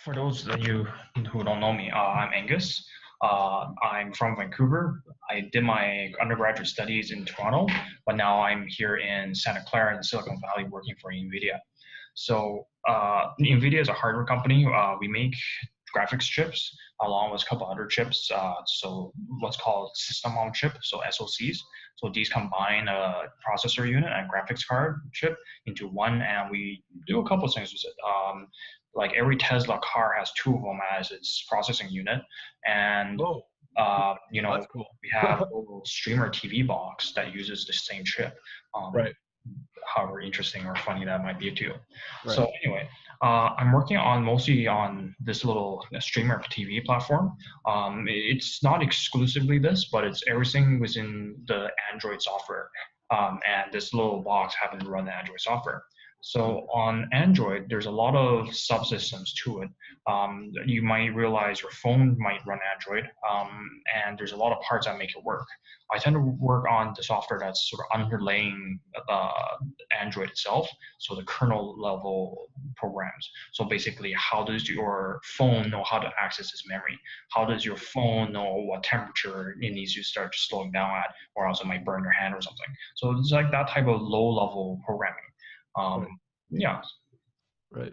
For those of you who don't know me, I'm Angus. I'm from Vancouver. I did my undergraduate studies in Toronto, but now I'm here in Santa Clara in Silicon Valley working for Nvidia. So Nvidia is a hardware company. We make graphics chips along with a couple other chips. So what's called system on chip, so SoCs. So these combine a processor unit and graphics card chip into one, and we do a couple of things with it. Like every Tesla car has two of them as its processing unit, and Oh, that's cool. we have a little streamer TV box that uses the same chip. Um, Right, However interesting or funny that might be to you. right. So anyway, I'm working on mostly on this little streamer TV platform. It's not exclusively this, but it's everything within the Android software. And this little box happens to run the Android software. So on Android, there's a lot of subsystems to it. You might realize your phone might run Android, and there's a lot of parts that make it work. I tend to work on the software that's sort of underlaying Android itself, so the kernel level programs. So basically, how does your phone know how to access its memory? How does your phone know what temperature it needs to start slowing down at, or else it might burn your hand or something? So it's like that type of low level programming. Um, Right, yeah, right.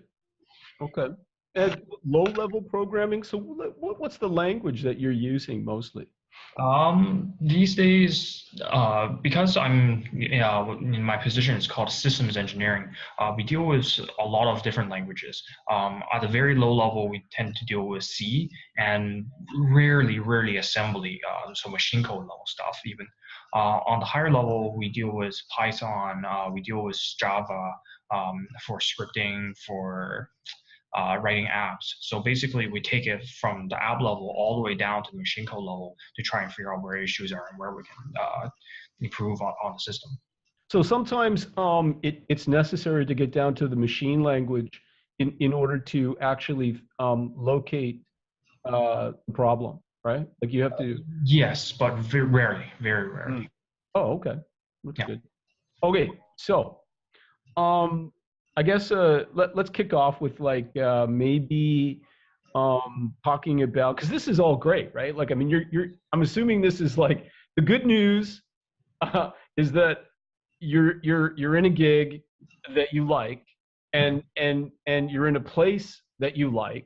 Okay. And low-level programming. So what's the language that you're using mostly? These days, because in my position, it's called systems engineering. We deal with a lot of different languages. At the very low level, we tend to deal with C and rarely assembly, so machine code level stuff even. On the higher level, we deal with Python, we deal with Java for scripting, for writing apps. So basically, we take it from the app level all the way down to the machine code level to try and figure out where issues are and where we can improve on the system. So sometimes it's necessary to get down to the machine language in order to actually locate the problem, right? Like you have to. Yes, but very rarely, very Mm. rarely. Oh, okay. That's Yeah. good. Okay, so Um, I guess let's kick off with like maybe talking about because this is all great, right? Like, I mean, you're. I'm assuming this is like the good news is that you're in a gig that you like, and you're in a place that you like.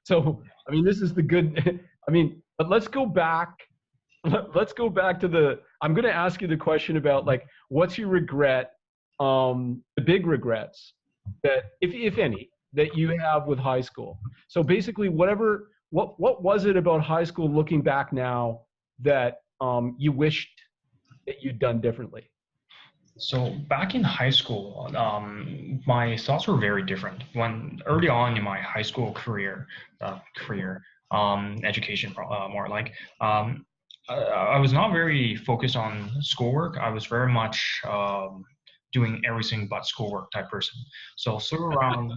So, I mean, this is the good. I mean, but let's go back. Let's go back to the. I'm going to ask you the question about like, what's your regret, the big regrets that, if any, that you have with high school. So basically, what was it about high school, looking back now, that you wished that you'd done differently? So back in high school, my thoughts were very different. When early on in my high school education, more like, I was not very focused on schoolwork. I was very much doing everything but schoolwork type person. So sort of around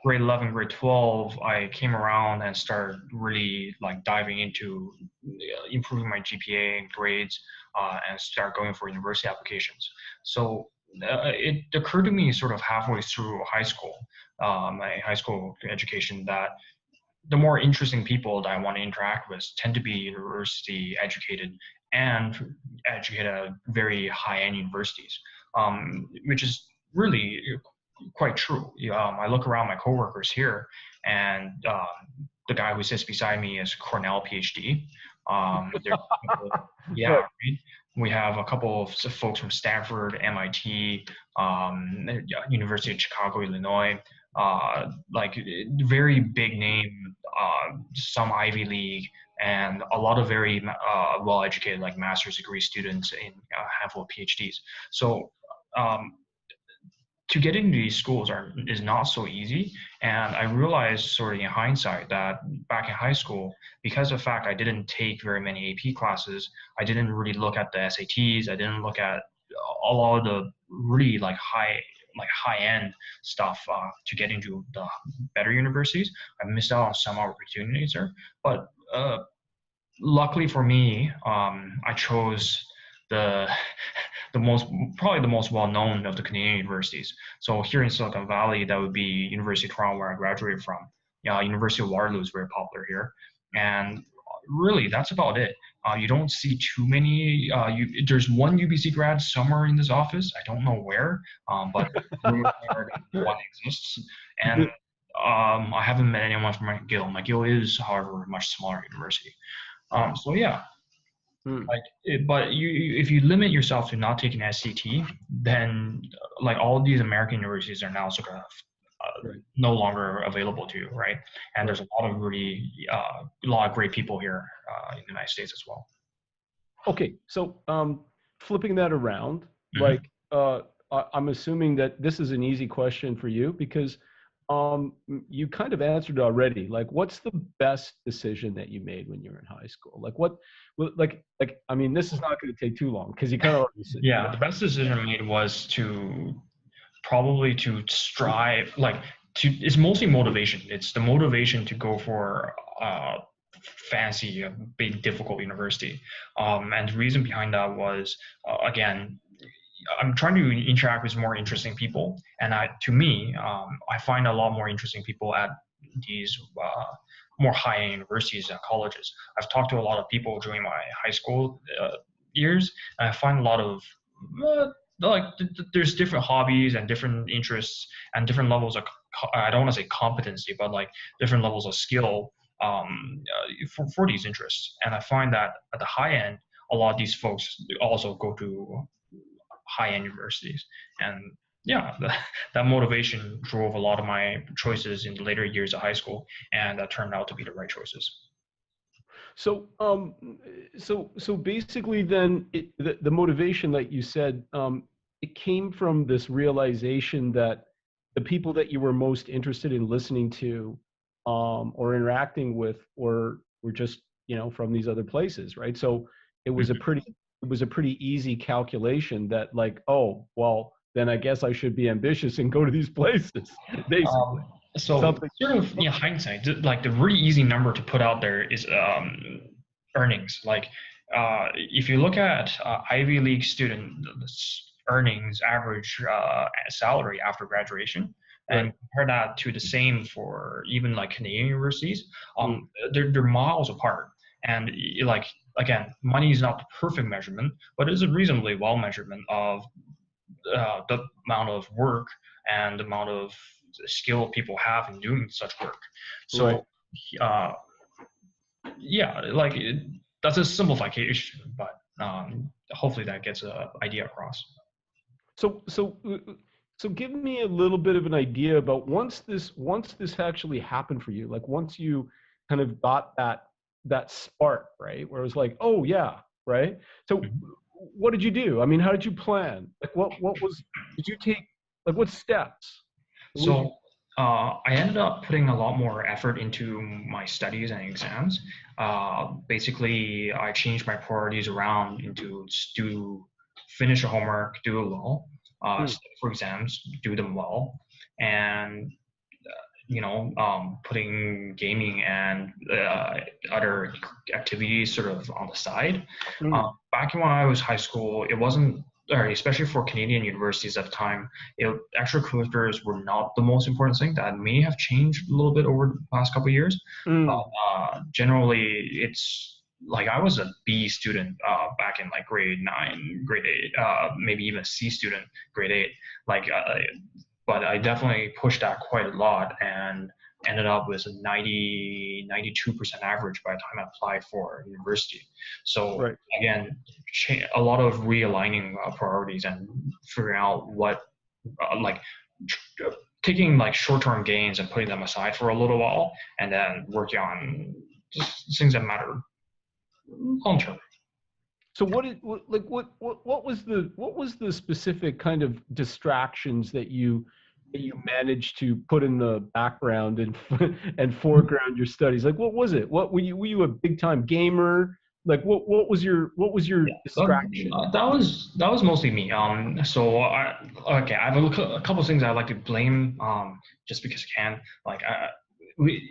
grade 11, grade 12, I came around and started really like diving into improving my GPA and grades and start going for university applications. So it occurred to me sort of halfway through high school, my high school education, that the more interesting people that I want to interact with tend to be university educated and educated at very high-end universities, which is really quite true. I look around my coworkers here, and the guy who sits beside me is Cornell PhD. There's a couple, yeah, Right. right. We have a couple of folks from Stanford, MIT, University of Chicago, Illinois, like very big name, some Ivy League, and a lot of very well-educated, like master's degree students in a handful of PhDs. So um, to get into these schools is not so easy. And I realized sort of in hindsight that back in high school, because of the fact I didn't take very many AP classes, I didn't really look at the SATs, I didn't look at a lot of the really like high end stuff to get into the better universities. I missed out on some opportunities there. But luckily for me, I chose the the most probably the most well known of the Canadian universities. So here in Silicon Valley, that would be University of Toronto, where I graduated from. University of Waterloo is very popular here, and really that's about it. You don't see too many. There's one UBC grad somewhere in this office. I don't know where, but rumors are that one exists. And I haven't met anyone from McGill. McGill is, however, a much smaller university. So yeah, Hmm. but if you limit yourself to not taking SCT, then like all these American universities are now sort of Right. no longer available to you, right? And Right. there's a lot of great people here in the United States as well. Okay, so flipping that around, Mhm. like I'm assuming that this is an easy question for you because you kind of answered already. Like, what's the best decision that you made when you were in high school? Like, like I mean, this is not going to take too long because you kind of already said, Yeah, the best decision I made was to strive it's mostly motivation. It's the motivation to go for fancy, big, difficult university. And the reason behind that was again, I'm trying to interact with more interesting people, and to me, I find a lot more interesting people at these more high-end universities and colleges. I've talked to a lot of people during my high school years, and I find a lot of uh, there's different hobbies and different interests and different levels of I don't want to say competency, but like different levels of skill for these interests. And I find that at the high end, a lot of these folks also go to high-end universities. And yeah, that motivation drove a lot of my choices in the later years of high school, and that turned out to be the right choices. so so basically, then the motivation that you said, it came from this realization that the people that you were most interested in listening to, or interacting with, were just from these other places, right? So it was a Mhm. pretty it was a pretty easy calculation that, like, oh well, then I guess I should be ambitious and go to these places, basically. So Something. sort of in hindsight, like the really easy number to put out there is earnings. Like if you look at Ivy League student earnings average salary after graduation, Right. and compare that to the same for even like Canadian universities, Mm, they're miles apart. And like again, money is not the perfect measurement, but it is a reasonably well measurement of the amount of work and the amount of skill people have in doing such work. right. So, uh, yeah, that's a simplification, but hopefully that gets an idea across. So, so give me a little bit of an idea about once this actually happened for you, like once you kind of got that spark, right? Where it was like, oh yeah, right? So Mhm. what did you do? I mean, how did you plan? Like what was did you take, like what steps? What did you So I ended up putting a lot more effort into my studies and exams. Basically, I changed my priorities around into finish your homework, do it well, Hmm, study for exams, do them well, and putting gaming and other activities sort of on the side. hmm, Back when I was high school, it wasn't, or especially for Canadian universities at the time, extracurriculars were not the most important thing. That may have changed a little bit over the past couple of years, but hmm, generally, it's like I was a B student back in like grade 9, grade 8, maybe even C student, grade 8. Like but I definitely pushed that quite a lot and ended up with a 92% average by the time I applied for university. So right. again, a lot of realigning priorities and figuring out what, like, taking like short-term gains and putting them aside for a little while, and then working on just things that matter long-term. So what was the specific kind of distractions that you managed to put in the background and and foreground your studies? Like what was it? What were you a big time gamer? Like what was your Yeah, distraction? that was mostly me. Okay, I have a couple of things I like to blame. Just because I can. Like,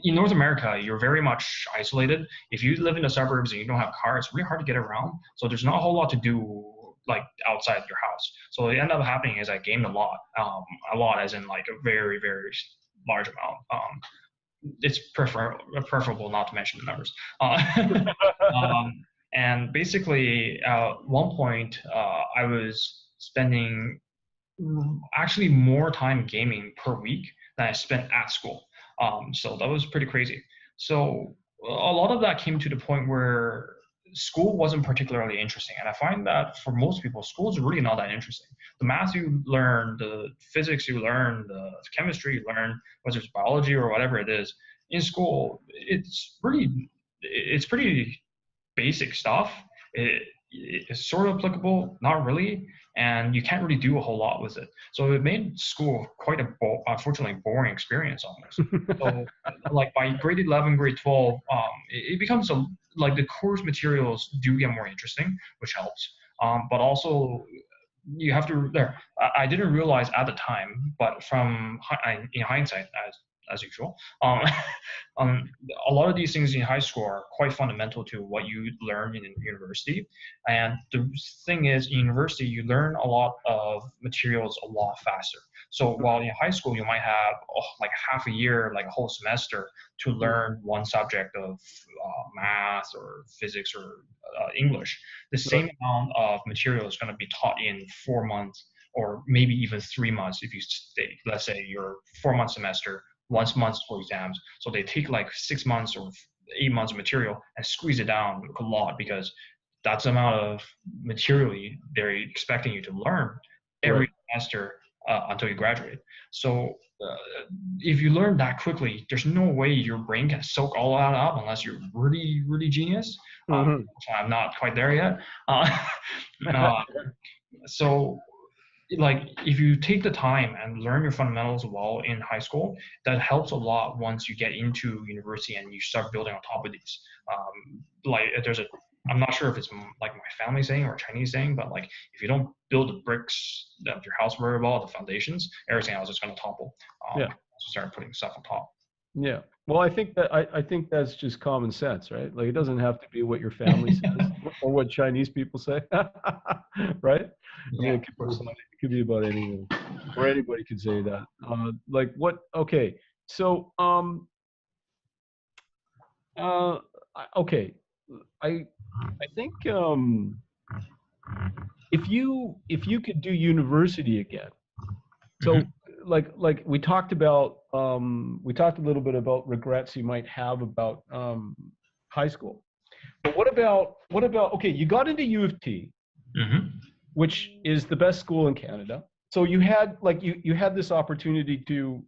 in North America, you're very much isolated. If you live in the suburbs and you don't have cars, it's really hard to get around. So there's not a whole lot to do like outside your house. So what ended up happening is I gamed a lot as in like a very very large amount. it's preferable not to mention the numbers. Um, and basically, at one point, I was spending actually more time gaming per week than I spent at school. So that was pretty crazy. So a lot of that came to the point where school wasn't particularly interesting. And I find that for most people, school is really not that interesting. The math you learn, the physics you learn, the chemistry you learn, whether it's biology or whatever it is, in school, it's pretty basic stuff. It's sort of applicable, not really, and you can't really do a whole lot with it. So it made school quite a unfortunately boring experience almost. So like by grade 11, grade 12, it becomes like the course materials do get more interesting, which helps. But also you have to there. I didn't realize at the time, but in hindsight, as usual, um, a lot of these things in high school are quite fundamental to what you learn in university. And the thing is, in university, you learn a lot of materials a lot faster. So while in high school, you might have like half a year, like a whole semester to learn one subject of math or physics or English, the same amount of material is going to be taught in 4 months or maybe even 3 months if you stay, let's say your 4 month semester, once months for exams. So they take like 6 months or 8 months of material and squeeze it down a lot because that's the amount of material they're expecting you to learn every semester until you graduate. So if you learn that quickly, there's no way your brain can soak all that up unless you're really, really genius. I'm not quite there yet. Uh, so like if you take the time and learn your fundamentals well in high school, that helps a lot once you get into university and you start building on top of these. Like I'm not sure if it's like my family saying or Chinese saying, but like if you don't build the bricks of your house very well, the foundations, everything else is going to topple. Yeah. Start putting stuff on top. Yeah. Well, I think that's just common sense, right? Like it doesn't have to be what your family says or what Chinese people say, right? I mean, it could be about anything, or anybody could say that. Like what? Okay, so okay, I think if you could do university again, so like we talked about we talked a little bit about regrets you might have about high school, but what about okay, you got into U of T, which is the best school in Canada, so you had like you had this opportunity to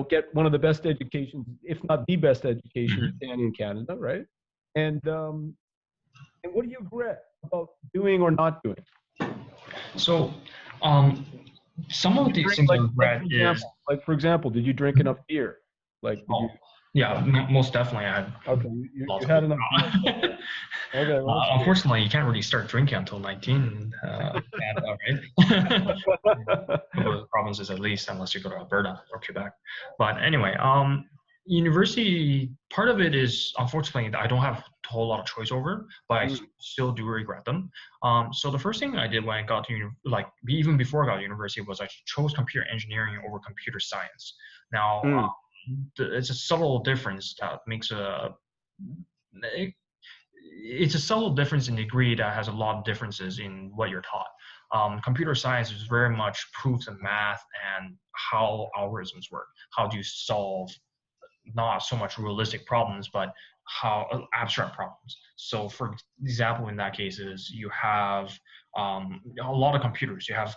get one of the best educations, if not the best education in Canada, right? And what do you regret about doing or not doing? So, some of these things I regret is like, for example, did you drink enough beer? Like, yeah, most definitely. I had you had enough beer. Okay. Well, unfortunately, you can't really start drinking until 19, Canada, right? Those provinces at least, unless you go to Alberta or Quebec. But anyway, university, part of it is unfortunately I don't have a whole lot of choice over, but I still do regret them. So the first thing I did when I got to even before I got to university was I chose computer engineering over computer science. Now it's a subtle difference that makes it's a subtle difference in degree that has a lot of differences in what you're taught. Computer science is very much proofs and math and how algorithms work. How do you solve not so much realistic problems, but how abstract problems. So for example, in that case is you have a lot of computers. You have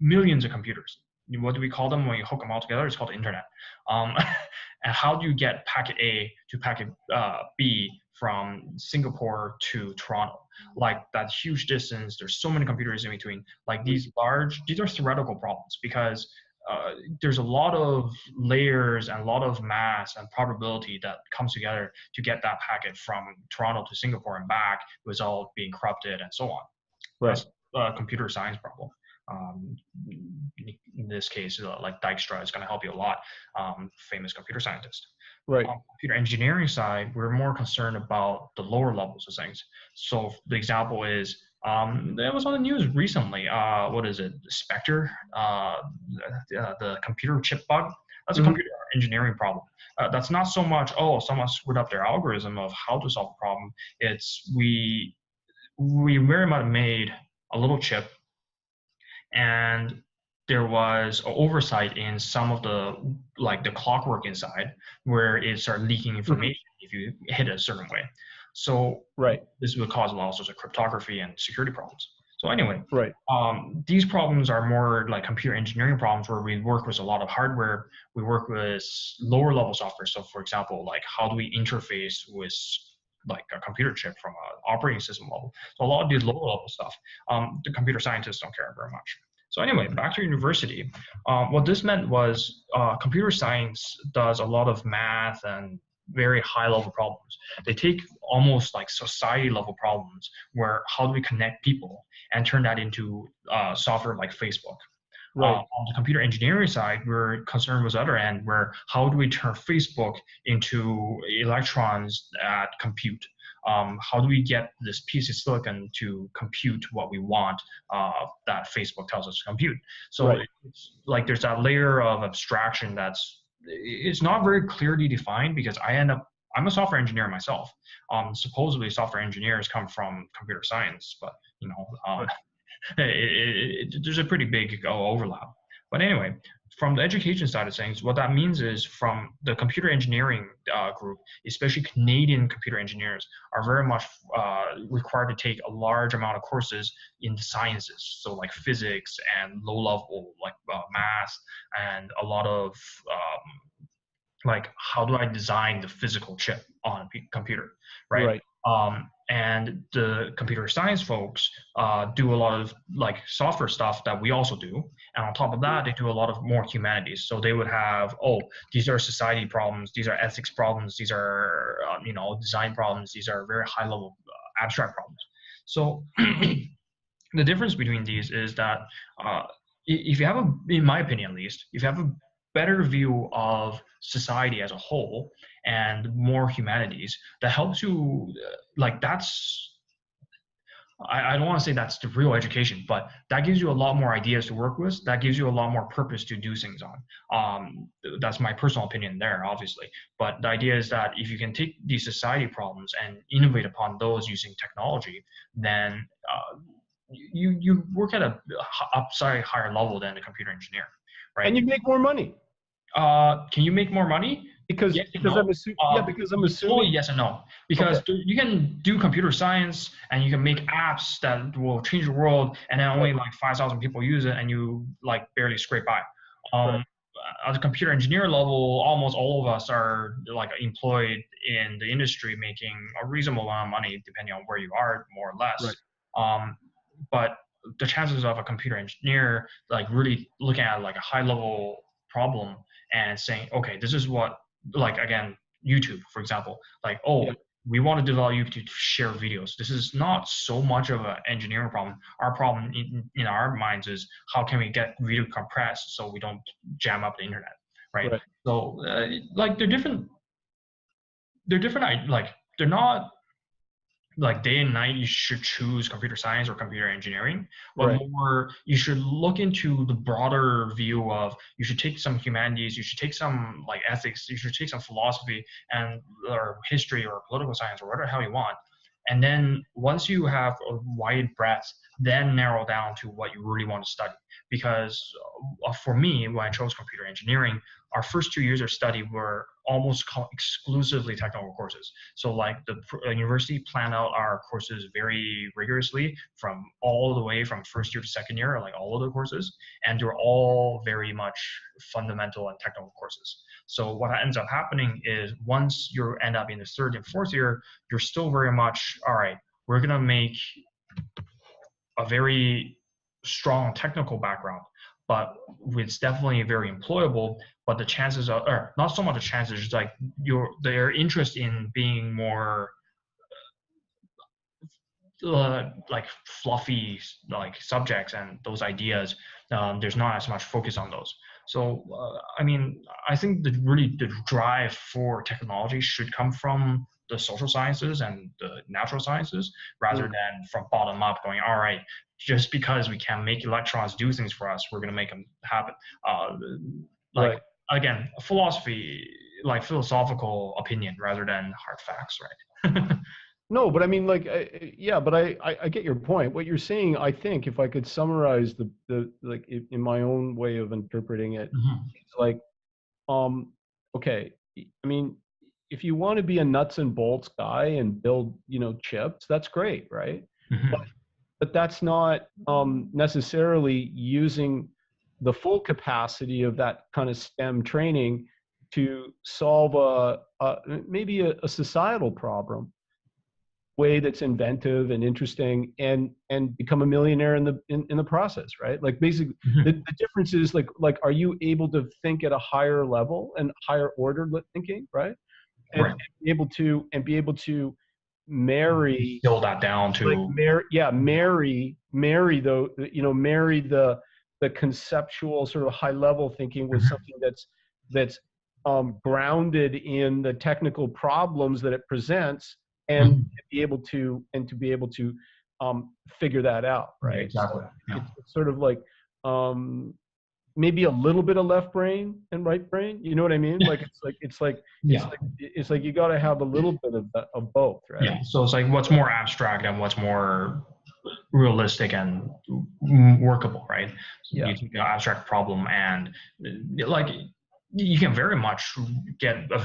millions of computers. What do we call them when you hook them all together? It's called the internet. And how do you get packet A to packet B from Singapore to Toronto? Like that huge distance, there's so many computers in between. Like these are theoretical problems because there's a lot of layers and a lot of mass and probability that comes together to get that packet from Toronto to Singapore and back without being corrupted and so on. Right. That's a computer science problem. In this case, like Dijkstra is going to help you a lot, famous computer scientist. Right. On the computer engineering side, we're more concerned about the lower levels of things. So the example is That was on the news recently. What is it? Spectre, the computer chip bug. That's a Hmm. computer engineering problem. That's not so much, oh, someone screwed up their algorithm of how to solve a problem. It's we very much made a little chip, and there was oversight in some of the like the clockwork inside where it started leaking Hmm. information if you hit it a certain way. So Right. this would cause all sorts of cryptography and security problems. So anyway, Right. these problems are more like computer engineering problems where we work with a lot of hardware. We work with lower level software. So for example, like how do we interface with like a computer chip from an operating system level. So a lot of these lower level stuff, the computer scientists don't care very much. So anyway, back to university. What this meant was computer science does a lot of math and very high level problems. They take almost like society level problems where how do we connect people and turn that into software like Facebook. Right. On the computer engineering side, we're concerned with the other end, where how do we turn Facebook into electrons that compute? How do we get this piece of silicon to compute what we want that Facebook tells us to compute? So Right. it's like there's that layer of abstraction that's it's not very clearly defined because I'm a software engineer myself. Supposedly software engineers come from computer science, but you know, Right. there's a pretty big overlap. But anyway, from the education side of things, what that means is from the computer engineering group, especially Canadian computer engineers, are very much required to take a large amount of courses in the sciences, so like physics and low level like math and a lot of like how do I design the physical chip on a computer, right? Right. And the computer science folks do a lot of like software stuff that we also do, and on top of that, they do a lot of more humanities. So they would have, oh, these are society problems, these are ethics problems, these are design problems, these are very high level abstract problems. So the difference between these is that if you have a, in my opinion at least, if you have a better view of society as a whole and more humanities, that helps you, like that's, I don't want to say that's the real education, but that gives you a lot more ideas to work with. That gives you a lot more purpose to do things on. That's my personal opinion there, obviously. But the idea is that if you can take these society problems and innovate upon those using technology, then you work at a upside higher level than a computer engineer, right? And you make more money Can you make more money? because Yes and no. yeah, because I'm Totally assuming. yes and no. Okay. Because you can do computer science and you can make apps that will change the world, and then Right. only like 5,000 people use it, and you like barely scrape by. Right. Um, at the computer engineer level, almost all of us are like employed in the industry, making a reasonable amount of money, depending on where you are, more or less. Right. Um, but the chances of a computer engineer like really looking at like a high level problem and saying, okay, this is what, like again, YouTube, for example, like, Yeah. oh, we want to develop YouTube to share videos. This is not so much of an engineering problem. Our problem in our minds is how can we get video compressed so we don't jam up the internet, right? Right. So like they're different. Like they're not like day and night you should choose computer science or computer engineering, but Right. more you should look into the broader view of you should take some humanities, you should take some like ethics, you should take some philosophy and or history or political science or whatever the hell you want. And then once you have a wide breadth, then narrow down to what you really want to study. Because for me, when I chose computer engineering, our first 2 years of study were almost exclusively technical courses. So like the university planned out our courses very rigorously from all the way from first year to second year, like all of the courses, and they're all very much fundamental and technical courses. So what ends up happening is once you end up in the third and fourth year, you're still very much, all right, we're gonna make a very strong technical background, but it's definitely very employable. But the chances are, or not so much the chances, it's like their interest in being more like fluffy like subjects and those ideas. There's not as much focus on those. So I mean, I think the drive for technology should come from the social sciences and the natural sciences rather Mm. than from bottom up going, all right, just because we can make electrons do things for us, we're going to make them happen. Uh, like Right. again, philosophy, like philosophical opinion rather than hard facts, right? No, but I mean, like, yeah, but I get your point. What you're saying, I think, if I could summarize the like in my own way of interpreting it, Mhm. it's like, um, okay, I mean, if you want to be a nuts and bolts guy and build, chips, that's great, right? But Mhm. but that's not necessarily using the full capacity of that kind of STEM training to solve maybe a societal problem way that's inventive and interesting and become a millionaire in the process, right? Like basically Mhm. the difference is like are you able to think at a higher level and higher order thinking, right? And Right. be able to marry Distill that down like to. marry though, marry the conceptual sort of high level thinking with Mhm. something that's grounded in the technical problems that it presents, and Mhm. to be able to figure that out, Yeah, right? So exactly. Yeah. it's sort of like um, maybe a little bit of left brain and right brain. You know what I mean? Like Yeah. it's like you got to have a little bit of both, right? Yeah. So it's like what's more abstract and what's more realistic and workable, right? So Yeah. you take an abstract problem and like you can very much get a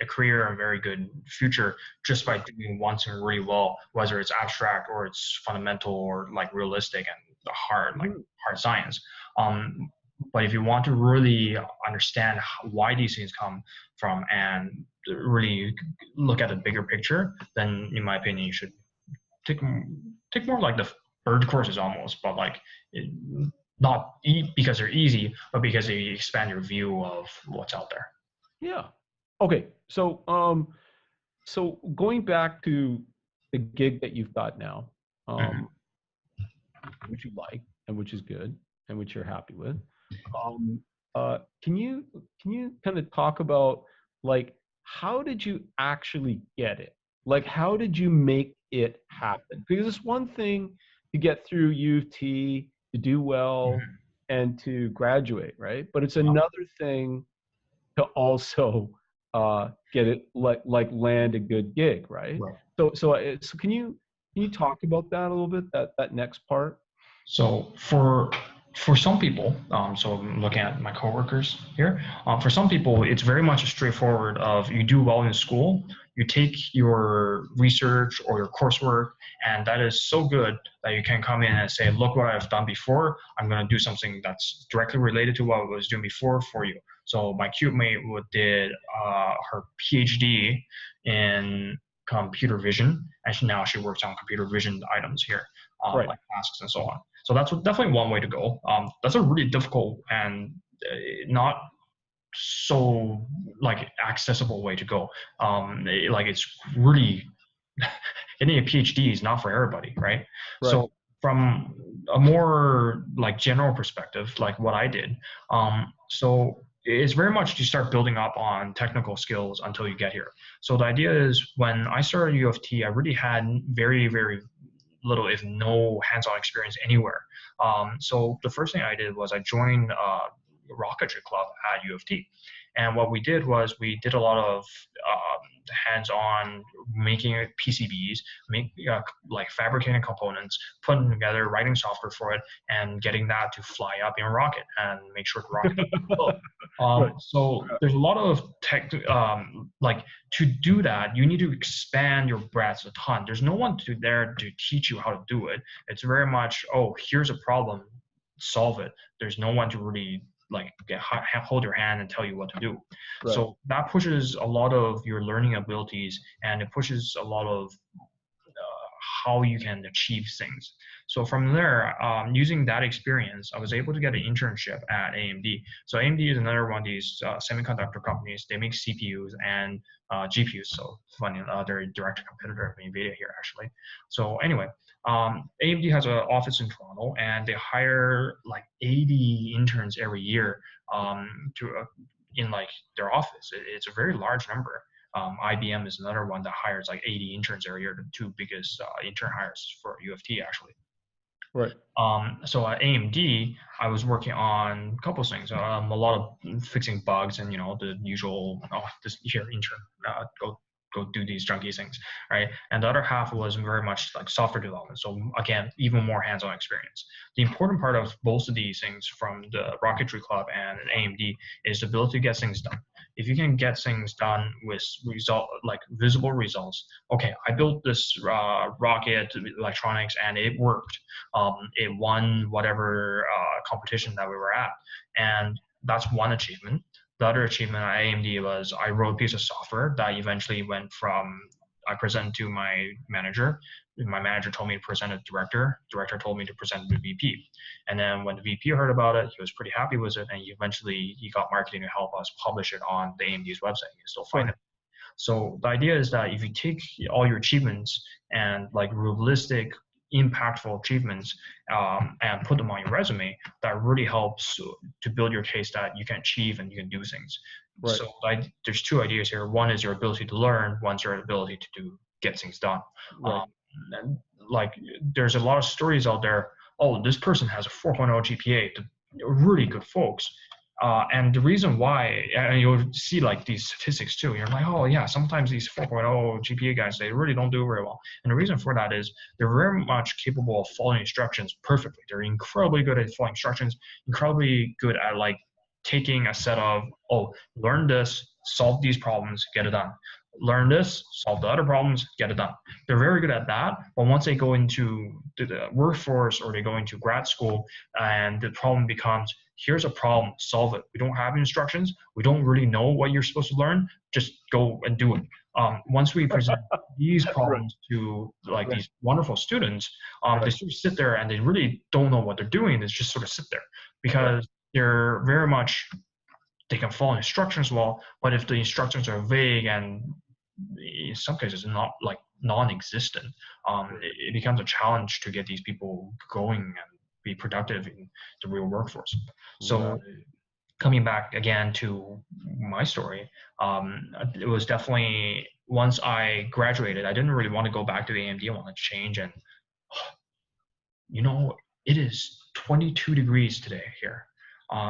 career and very good future just by doing one thing really well, whether it's abstract or it's fundamental or like realistic and the Mhm. hard science. Um, but if you want to really understand why these things come from and really look at the bigger picture, then in my opinion, you should take take more like the bird courses almost, but like it, not because they're easy, but because they expand your view of what's out there. Yeah. Okay. So going back to the gig that you've got now, um, Hmm. which you like and which is good and which you're happy with, um, can you kind of talk about like how did you actually get it? Like how did you make it happen? Because it's one thing to get through U of T, to do well, Hmm. and to graduate, right? But it's Yeah. another thing to also get it like land a good gig, right? Right. So can you talk about that a little bit? That next part. So for some people, so I'm looking at my coworkers here. For some people, it's very much a straightforward of you do well in school, you take your research or your coursework, and that is so good that you can come in and say, look what I've done before. I'm going to do something that's directly related to what I was doing before for you. So my cube mate did her PhD in computer vision, and now she works on computer vision items here, Right. like masks and so on. So that's definitely one way to go. That's a really difficult and not so like accessible way to go. Like it's really getting a PhD is not for everybody, right? Right. So from a more like general perspective, like what I did, so it's very much you start building up on technical skills until you get here. So the idea is when I started U of T, I really had very little, if no hands-on experience anywhere. So the first thing I did was I joined rocketry club at U of T. And what we did was we did a lot of hands-on making PCBs, like fabricating components, putting them together, writing software for it, and getting that to fly up in a rocket and make sure the rocket doesn't explode. Right. So there's a lot of tech, like to do that, you need to expand your breadth a ton. There's no one there to teach you how to do it. It's very much, oh, here's a problem, solve it. There's no one to really like hold your hand and tell you what to do. Right. So that pushes a lot of your learning abilities, and it pushes a lot of how you can achieve things. So from there, using that experience, I was able to get an internship at AMD. So AMD is another one of these semiconductor companies. They make CPUs and GPUs. So funny, they're a direct competitor of Nvidia here, actually. So anyway, AMD has an office in Toronto, and they hire like 80 interns every year to in like their office. It's a very large number. IBM is another one that hires like 80 interns every year, the two biggest intern hires for U of T actually. Right. So at AMD, I was working on a couple of things, a lot of fixing bugs and the usual. Oh, this here intern, go do these junky things, right? And the other half was very much like software development. So again, even more hands-on experience. The important part of both of these things from the Rocketry Club and AMD is the ability to get things done. If you can get things done with visible results, okay, I built this rocket electronics and it worked. It won whatever competition that we were at, and that's one achievement. The other achievement at AMD was I wrote a piece of software that eventually went from I presented to my manager. My manager told me to present it to director. Director told me to present it to the VP. And then when the VP heard about it, he was pretty happy with it, and he got marketing to help us publish it on the AMD's website. You can still find it. So the idea is that if you take all your achievements and like realistic, impactful achievements and put them on your resume, that really helps to build your case that you can achieve and you can do things. Right. So there's two ideas here. One is your ability to learn. One's your ability to get things done. Right. And like there's a lot of stories out there. Oh, this person has a 4.0 GPA. Really good folks. And the reason why, and you'll see like these statistics too, you're like, oh yeah, sometimes these 4.0 GPA guys, they really don't do very well. And the reason for that is they're very much capable of following instructions perfectly. They're incredibly good at following instructions, incredibly good at like taking a set of, oh, learn this, solve these problems, get it done. Learn this, solve the other problems, get it done. They're very good at that, but once they go into the workforce or they go into grad school and the problem becomes, here's a problem, solve it. We don't have instructions. We don't really know what you're supposed to learn. Just go and do it. Once we present these problems to like these wonderful students, they sort of sit there and they really don't know what they're doing. They just sort of sit there because they're very much, they can follow instructions well, but if the instructions are vague and in some cases not like non-existent, it becomes a challenge to get these people going and be productive in the real workforce. So coming back again to my story, it was definitely once I graduated, I didn't really want to go back to AMD. I wanted to change, and it is 22 degrees today here.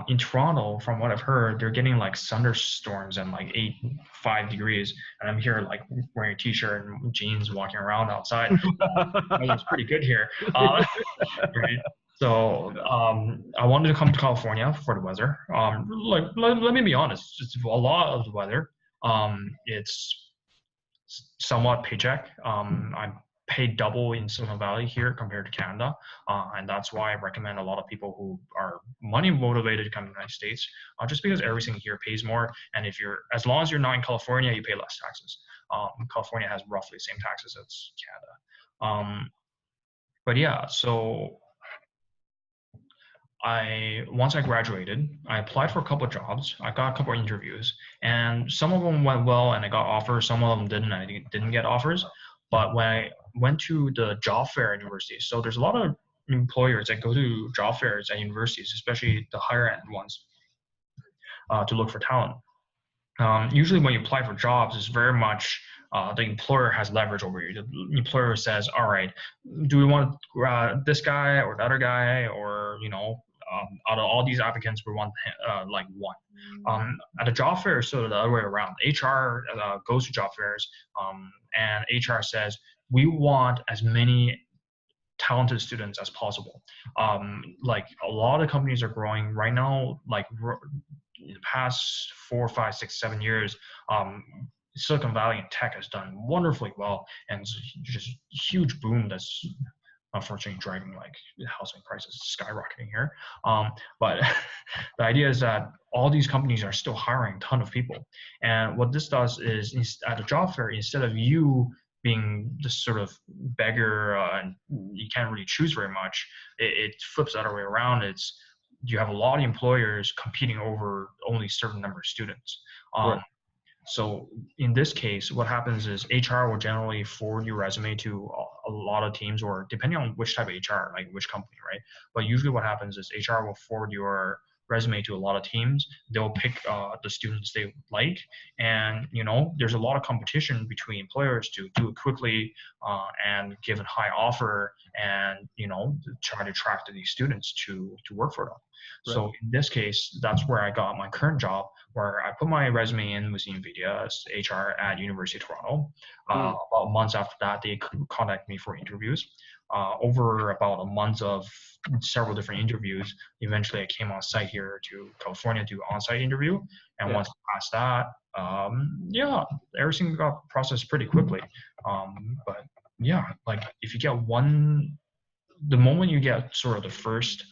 In Toronto, from what I've heard, they're getting like thunderstorms and like 5 degrees, and I'm here like wearing a t-shirt and jeans, walking around outside. It's pretty good here. Right? So I wanted to come to California for the weather. Let me be honest, it's a lot of the weather. It's somewhat paycheck. I'm paid double in Silicon Valley here compared to Canada, and that's why I recommend a lot of people who are money motivated to come to the United States, just because everything here pays more, and as long as you're not in California, you pay less taxes. California has roughly the same taxes as Canada. But yeah, so once I graduated, I applied for a couple of jobs. I got a couple of interviews, and some of them went well, and I got offers. Some of them didn't. I didn't get offers. But when I went to the job fair at universities, so there's a lot of employers that go to job fairs at universities, especially the higher end ones, to look for talent. Usually when you apply for jobs, it's very much the employer has leverage over you. The employer says, all right, do we want this guy or the other guy, or out of all these applicants, we want like one. At a job fair, so the other way around. HR goes to job fairs, and HR says, we want as many talented students as possible. Like a lot of companies are growing right now, like in the past 4, 5, 6, 7 years, Silicon Valley and tech has done wonderfully well, and it's just a huge boom that's unfortunately driving like housing prices skyrocketing here. But the idea is that all these companies are still hiring a ton of people. And what this does is at a job fair, instead of you being this sort of beggar and you can't really choose very much, it flips the other way around. You have a lot of employers competing over only a certain number of students. So in this case, what happens is HR will generally forward your resume to a lot of teams, or depending on which type of HR, like which company, right? But usually what happens is HR will forward your resume to a lot of teams. They'll pick the students they like, and there's a lot of competition between employers to do it quickly and give a high offer, and try to attract these students to work for them. Right. So in this case, that's where I got my current job, where I put my resume in with Nvidia as HR at University of Toronto. About months after that, they contacted me for interviews. Over about a month of several different interviews, eventually I came on site here to California to do an on-site interview. And once I passed that, everything got processed pretty quickly. But yeah, like if you get the moment you get sort of the first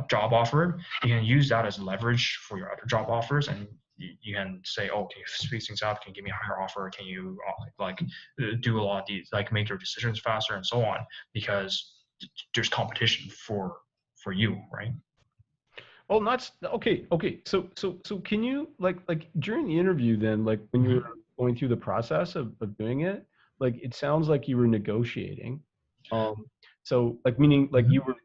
job offer, you can use that as leverage for your other job offers, and you can say, oh, can you speed things up? Can you give me a higher offer? Can you do a lot of these, like make your decisions faster and so on, because there's competition for you, right? Oh, that's okay. Okay. So can you like during the interview then, like when you were going through the process of doing it, like it sounds like you were negotiating. So like meaning like you were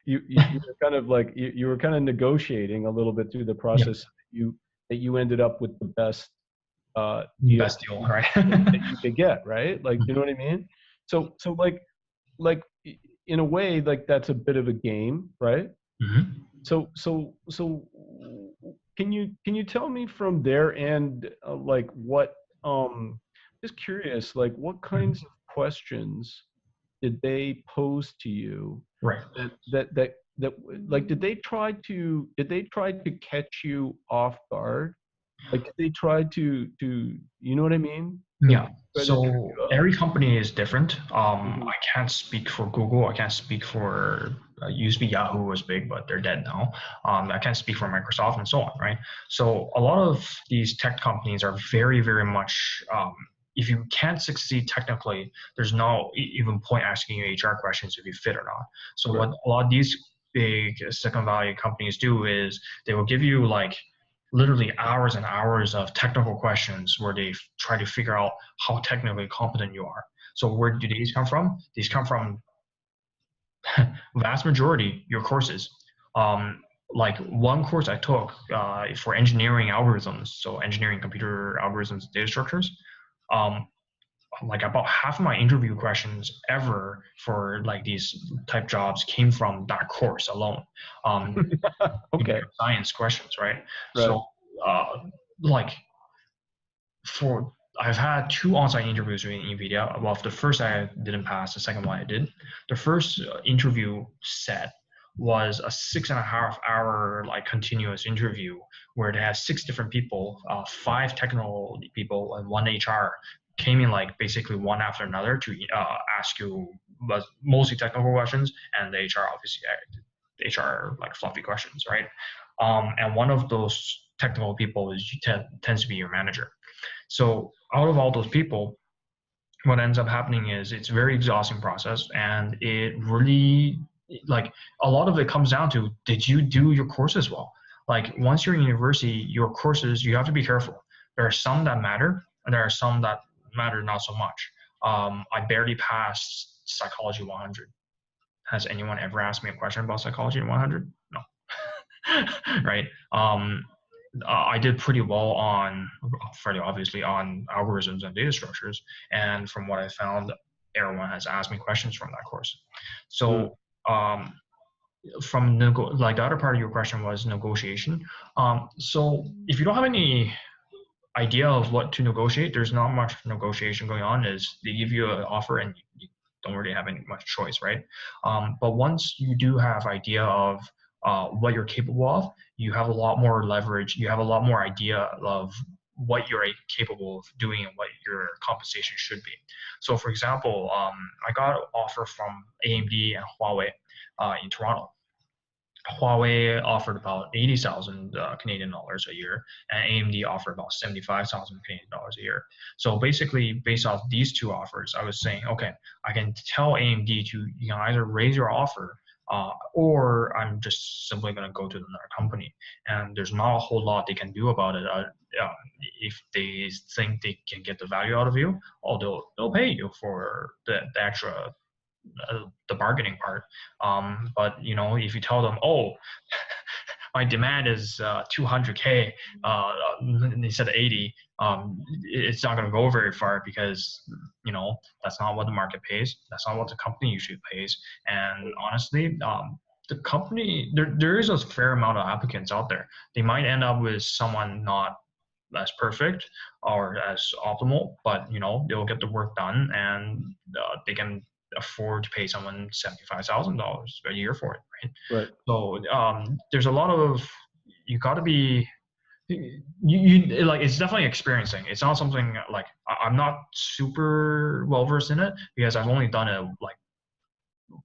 you were kind of like you were kind of negotiating a little bit through the process that you ended up with the best deal Best deal, right? that you could get, right? Like you know what I mean? So like in a way like that's a bit of a game, right? So can you tell me from their end like what just curious like what kinds of questions did they pose to you Right. that like did they try to catch you off guard? Like did they try to you know what I mean? Yeah. Try to trip So you up? every company is different. Mhm. I can't speak for Google. I can't speak for used to be Yahoo was big, but they're dead now. I can't speak for Microsoft and so on, right? So a lot of these tech companies are very, very much. If you can't succeed technically, there's no even point asking you HR questions if you fit or not. So what Right. a lot of these big Silicon Valley companies do is they will give you like literally hours and hours of technical questions where they try to figure out how technically competent you are. So where do these come from? These come from vast majority your courses. Like one course I took for engineering algorithms, so engineering computer algorithms, data structures. Um, like about half of my interview questions ever for like these type jobs came from that course alone. Okay. Science questions, right? Right. So uh, like for I've had two on-site interviews with Nvidia. Well, the first I didn't pass, the second one I did. The first interview set was a 6.5 hour like continuous interview where they had six different people, five technical people and one HR came in like basically one after another to ask you mostly technical questions, and the HR obviously HR like fluffy questions, right? And one of those technical people tends to be your manager. So out of all those people, what ends up happening is it's a very exhausting process, and it really like a lot of it comes down to, did you do your courses well? Like once you're in university, your courses, you have to be careful. There are some that matter, and there are some that matter not so much. I barely passed Psychology 100. Has anyone ever asked me a question about Psychology 100? No. Right? I did pretty well on, fairly obviously, on algorithms and data structures. And from what I found, everyone has asked me questions from that course. Mm. So like the other part of your question was negotiation. So if you don't have any idea of what to negotiate, there's not much negotiation going on. Is they give you an offer and you don't really have any much choice, right? But once you do have idea of what you're capable of, you have a lot more leverage. You have a lot more idea of what you're capable of doing and what your compensation should be. So, for example, I got an offer from AMD and Huawei in Toronto. Huawei offered about 80,000 Canadian dollars a year, and AMD offered about 75,000 Canadian dollars a year. So basically, based off these two offers, I was saying, okay, I can tell AMD to either raise your offer, or I'm just simply going to go to another company. And there's not a whole lot they can do about it. If they think they can get the value out of you, oh, they'll pay you for the extra the bargaining part. But if you tell them, oh, my demand is 200K instead of 80. It's not going to go very far because that's not what the market pays. That's not what the company usually pays. And honestly, the company there is a fair amount of applicants out there. They might end up with someone not as perfect or as optimal, but they'll get the work done, and they can afford to pay someone $75,000 a year for it, right? Right. So there's a lot of you got to be like it's definitely experiencing. It's not something like I'm not super well versed in it because I've only done it like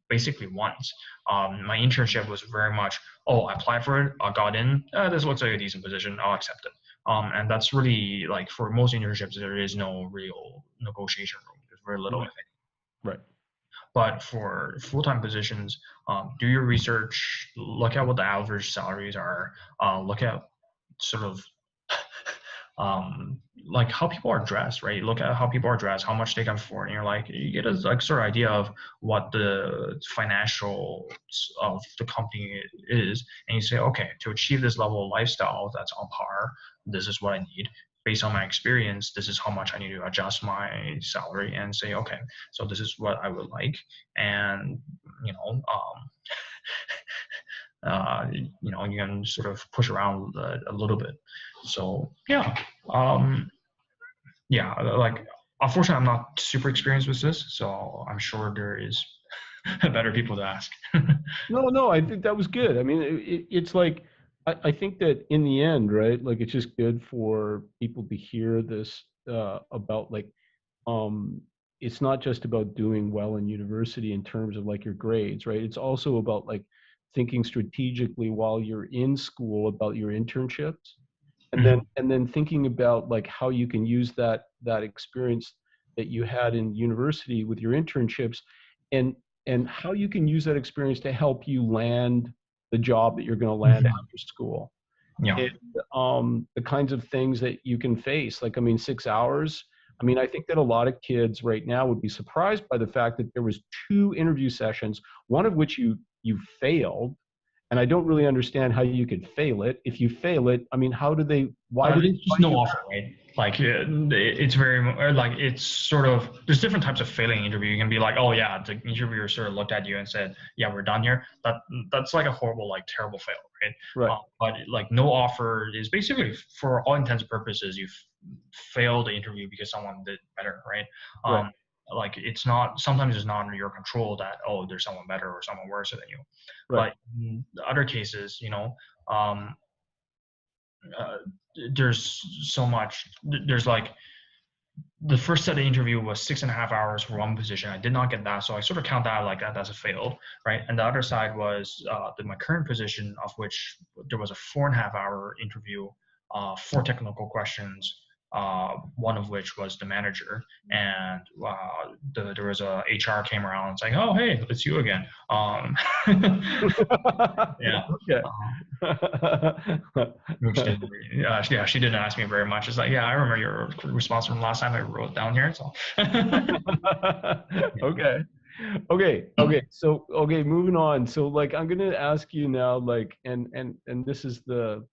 basically once. My internship was very much, oh, I applied for it, I got in, this looks like a decent position, I'll accept it. And that's really like for most internships, there is no real negotiation room. There's very little, I Right. think. Right. But for full-time positions, do your research, look at what the average salaries are, look at sort of like how people are dressed, right? Look at how people are dressed, how much they can afford, and you're like, you get a like sort of idea of what the financial of the company is, and you say, okay, to achieve this level of lifestyle that's on par, this is what I need. Based on my experience, this is how much I need to adjust my salary and say, okay, so this is what I would like, and you know, you can sort of push around a little bit. So yeah, like unfortunately, I'm not super experienced with this, so I'm sure there is better people to ask. No, I think that was good. I mean, it's like, I think that in the end, right, like it's just good for people to hear this about like, um, it's not just about doing well in university in terms of like your grades, right? It's also about like thinking strategically while you're in school about your internships, Mhm. and then thinking about like how you can use that experience that you had in university with your internships, and how you can use that experience to help you land the job that you're going to land Mhm. after school, Yeah. and the kinds of things that you can face. Like, I mean, 6 hours. I mean, I think that a lot of kids right now would be surprised by the fact that there was 2 interview sessions, one of which you failed, and I don't really understand how you could fail it. If you fail it, I mean, how do they? Why do they It's just invite no you offer, right? Like it's very like it's sort of there's different types of failing interview. You can be like, oh yeah, the interviewer sort of looked at you and said, yeah, we're done here. That's like a horrible, like terrible fail, right? back? Right, But like no offer is basically for all intents and purposes you've failed the interview because someone did better, right? right, Like it's not sometimes it's not under your control that oh there's someone better or someone worse than you, right. but in other cases, um, uh, there's so much. There's like the first set of interview was 6.5 hours for one position. I did not get that, so I sort of count that like that as a failed, right? And the other side was my current position, of which there was a 4.5 hour interview, 4 technical questions. One of which was the manager, and there was a HR came around and saying, "Oh, hey, it's you again." Yeah. Okay. Um, which didn't yeah, she didn't ask me very much. It's like, yeah, I remember your response from last time. I wrote it down here. So yeah. Okay. Okay. So, okay, moving on. So, like, I'm gonna ask you now, like, and this is the,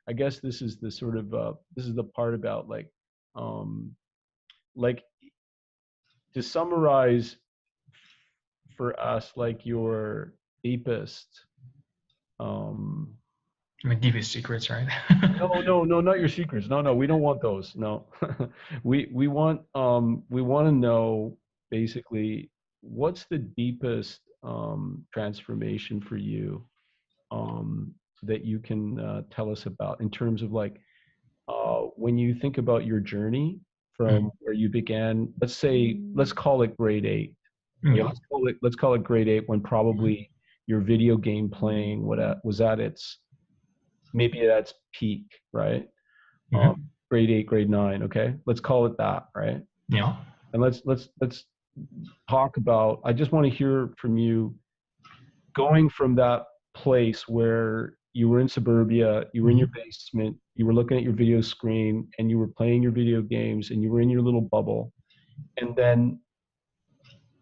I guess this is the sort of this is the part about um, like to summarize for us, like your deepest, um, My deepest secrets, right? no, not your secrets. No, we don't want those. No, we want to know basically what's the deepest transformation for you, that you can tell us about in terms of like when you think about your journey from where you began. Let's call it grade eight. Okay, Yeah. let's call it grade eight, when probably your video game playing was at its, maybe at its peak, right? um, Hmm. Grade eight, grade nine. Okay, let's call it that, right? Yeah. And let's talk about. I just want to hear from you, going from that place where you were in suburbia, you were in your Hmm. basement, you were looking at your video screen, and you were playing your video games, and you were in your little bubble, and then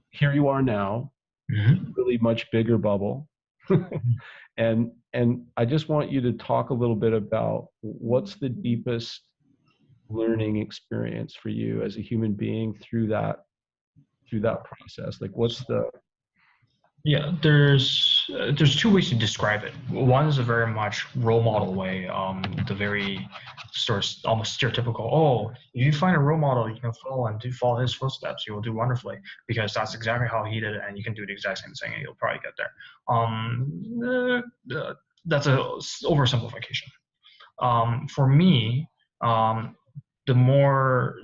here you are now, Hmm. really much bigger bubble. And I just want you to talk a little bit about what's the deepest learning experience for you as a human being through that process. Like, what's the Yeah, there's two ways to describe it. One is a very much role model way, the very sort of almost stereotypical. Oh, if you find a role model, you can follow and do follow his footsteps. You will do wonderfully because that's exactly how he did it, and you can do the exact same thing, and you'll probably get there. That's a oversimplification. For me, um, the more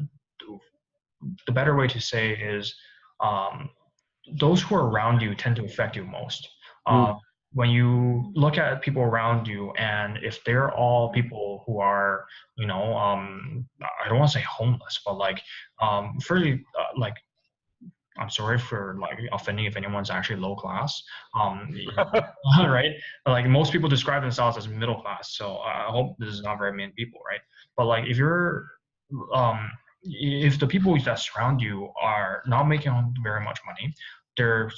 the better way to say is um, those who are around you tend to affect you most. mm, Uh, when you look at people around you, and if they're all people who are, I don't want to say homeless, but like, fairly, like, I'm sorry for like offending if anyone's actually low class. Um, right? Like most people describe themselves as middle class, so I hope this is not very many people, right? But like um, if the people that surround you are not making very much money, their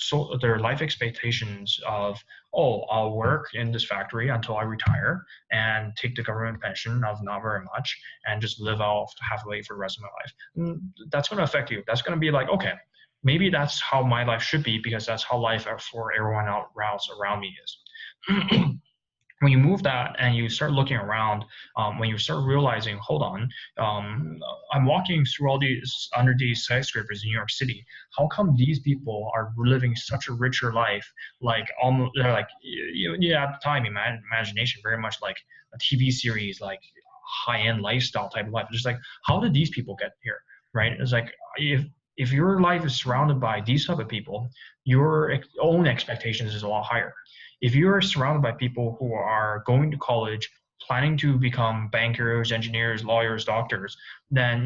life expectations of, oh, I'll work in this factory until I retire and take the government pension of not very much and just live off halfway for the rest of my life. That's going to affect you. That's going to be like, okay, maybe that's how my life should be because that's how life for everyone else around me is. When you move that and you start looking around, when you start realizing, hold on, um, I'm walking through all these under these skyscrapers in New York City. How come these people are living such a richer life? Like almost, they're like, yeah, at the time, imagination very much like a TV series, like high-end lifestyle type of life. Just like, how did these people get here? Right? It's like if your life is surrounded by these type of people, your own expectations is a lot higher. If you're surrounded by people who are going to college, planning to become bankers, engineers, lawyers, doctors, then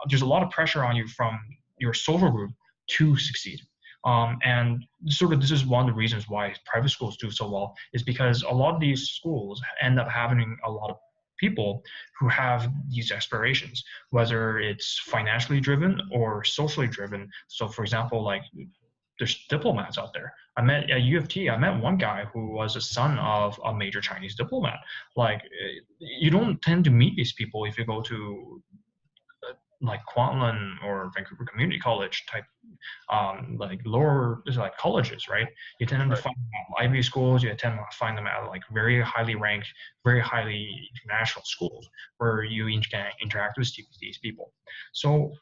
there's a lot of pressure on you from your social group to succeed. And sort of this is one of the reasons why private schools do so well is because a lot of these schools end up having a lot of people who have these aspirations, whether it's financially driven or socially driven. So, for example, like there's diplomats out there. I met at U of T. I met one guy who was a son of a major Chinese diplomat. Like, you don't tend to meet these people if you go to like Kwantlen or Vancouver Community College type, like lower like colleges, right? You tend to right. find them at Ivy schools. You tend to find them at like very highly ranked, very highly international schools where you can interact with these people. So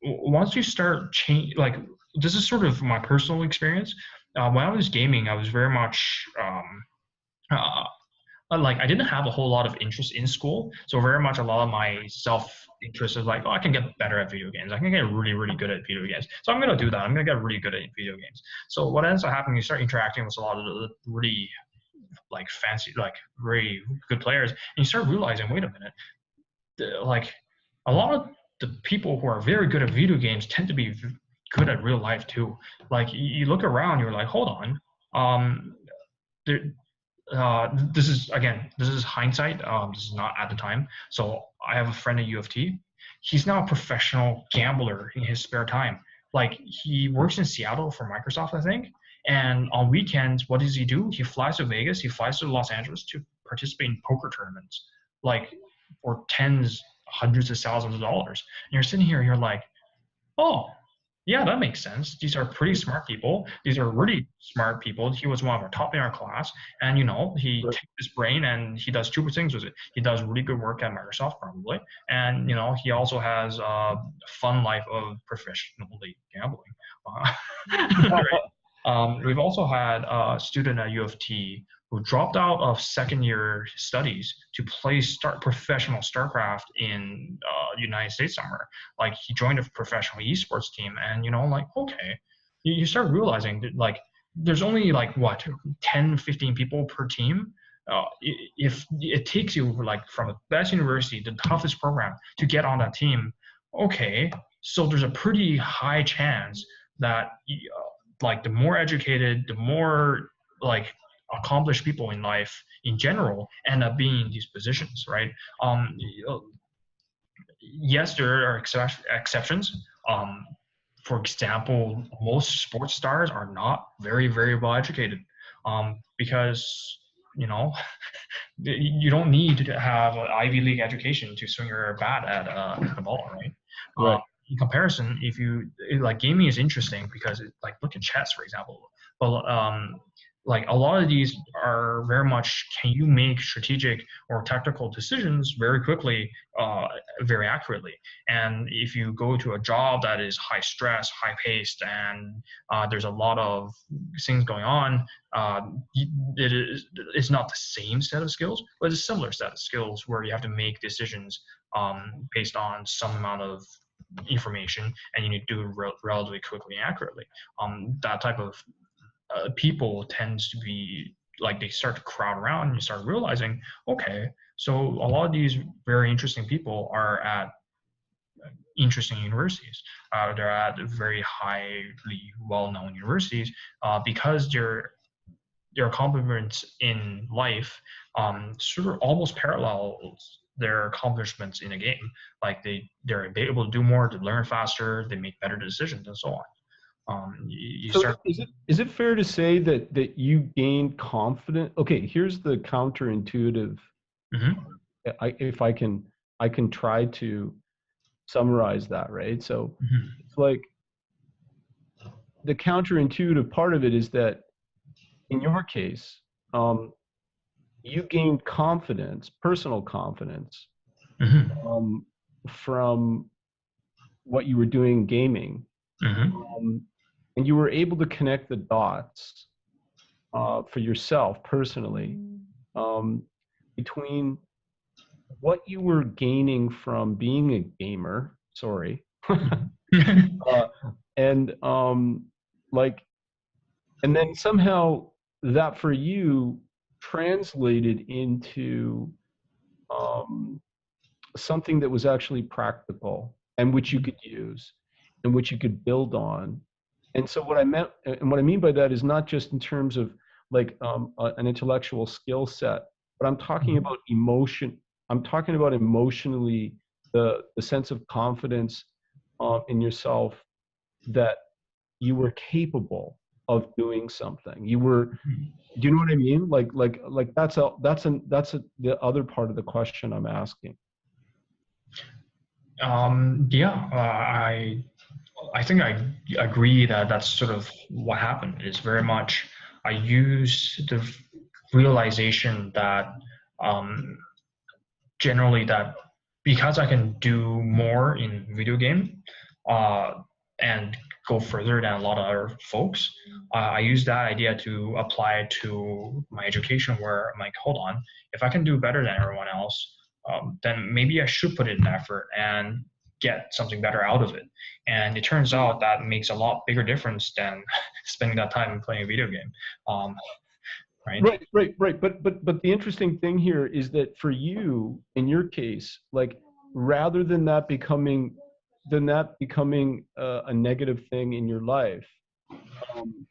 once you start change, like this is sort of my personal experience. When I was gaming, I was very much uh, like I didn't have a whole lot of interest in school, so very much a lot of my self interest is like, oh, I can get better at video games. I can get really, really good at video games. So I'm gonna do that. I'm gonna get really good at video games. So what ends up happening, you start interacting with a lot of the really like fancy, like very good players, and you start realizing, wait a minute, like a lot of the people who are very good at video games tend to be good at real life too. Like you look around, you're like, hold on, there, this is again, this is hindsight. This is not at the time. So I have a friend at U of T. He's now a professional gambler in his spare time. Like he works in Seattle for Microsoft, I think. And on weekends, what does he do? He flies to Vegas. He flies to Los Angeles to participate in poker tournaments, like for tens, hundreds of thousands of dollars. And you're sitting here, and you're like, oh, yeah, that makes sense. These are pretty smart people. These are really smart people. He was one of our top in our class. And, he Right. takes his brain and he does two things with it. He does really good work at Microsoft, probably. And, he also has a fun life of professionally gambling. Right? We've also had a student at U of T who dropped out of second year studies to play professional StarCraft in United States summer. Like he joined a professional esports team, and like, okay, you start realizing that like there's only like what 10, 15 people per team. If it takes you like from the best university, the toughest program to get on that team, okay, so there's a pretty high chance that like the more educated, the more like accomplished people in life in general end up being in these positions, right? Um, yes, there are exceptions. For example, most sports stars are not very, very well educated. because you know you don't need to have an Ivy League education to swing your bat at a ball, right? Right. In comparison, if you like gaming is interesting because like look at chess, for example. Well, like a lot of these are very much can you make strategic or tactical decisions very quickly, very accurately. And if you go to a job that is high stress, high paced, and there's a lot of things going on, uh, it's not the same set of skills, but it's a similar set of skills where you have to make decisions based on some amount of information, and you need to do it relatively quickly and accurately. That type of people tends to be like they start to crowd around, and you start realizing, okay, so a lot of these very interesting people are at interesting universities. They're at very highly well-known universities because their accomplishments in life sort of almost parallels their accomplishments in a game. Like they're able to do more, to learn faster, they make better decisions, and so on. You So start. is it fair to say that you gained confidence? Okay, here's the counterintuitive. Mhm. If I can try to summarize that, right? So Mhm. it's like the counterintuitive part of it is that in your case, um, you gained confidence, personal confidence, Mhm. um, from what you were doing gaming, Mhm. um, and you were able to connect the dots for yourself personally, um, between what you were gaining from being a gamer. Sorry, Mhm. uh, and like, and then somehow that for you translated into um, something that was actually practical and which you could use and which you could build on. And so what I meant, and what I mean by that is not just in terms of like an intellectual skill set, but I'm talking Mhm. about emotion. I'm talking about emotionally the sense of confidence in yourself that you were capable of doing something. You were, do you know what I mean? Like the other part of the question I'm asking. Yeah, I think I agree that that's sort of what happened. It's very much I use the realization that um, generally that because I can do more in video game uh, and go further than a lot of other folks, I use that idea to apply to my education where I'm like, hold on, if I can do better than everyone else, then maybe I should put in an effort and get something better out of it. And it turns out that makes a lot bigger difference than spending that time playing a video game. Um, right? Right. But the interesting thing here is that for you, in your case, like rather than that becoming a negative thing in your life, um,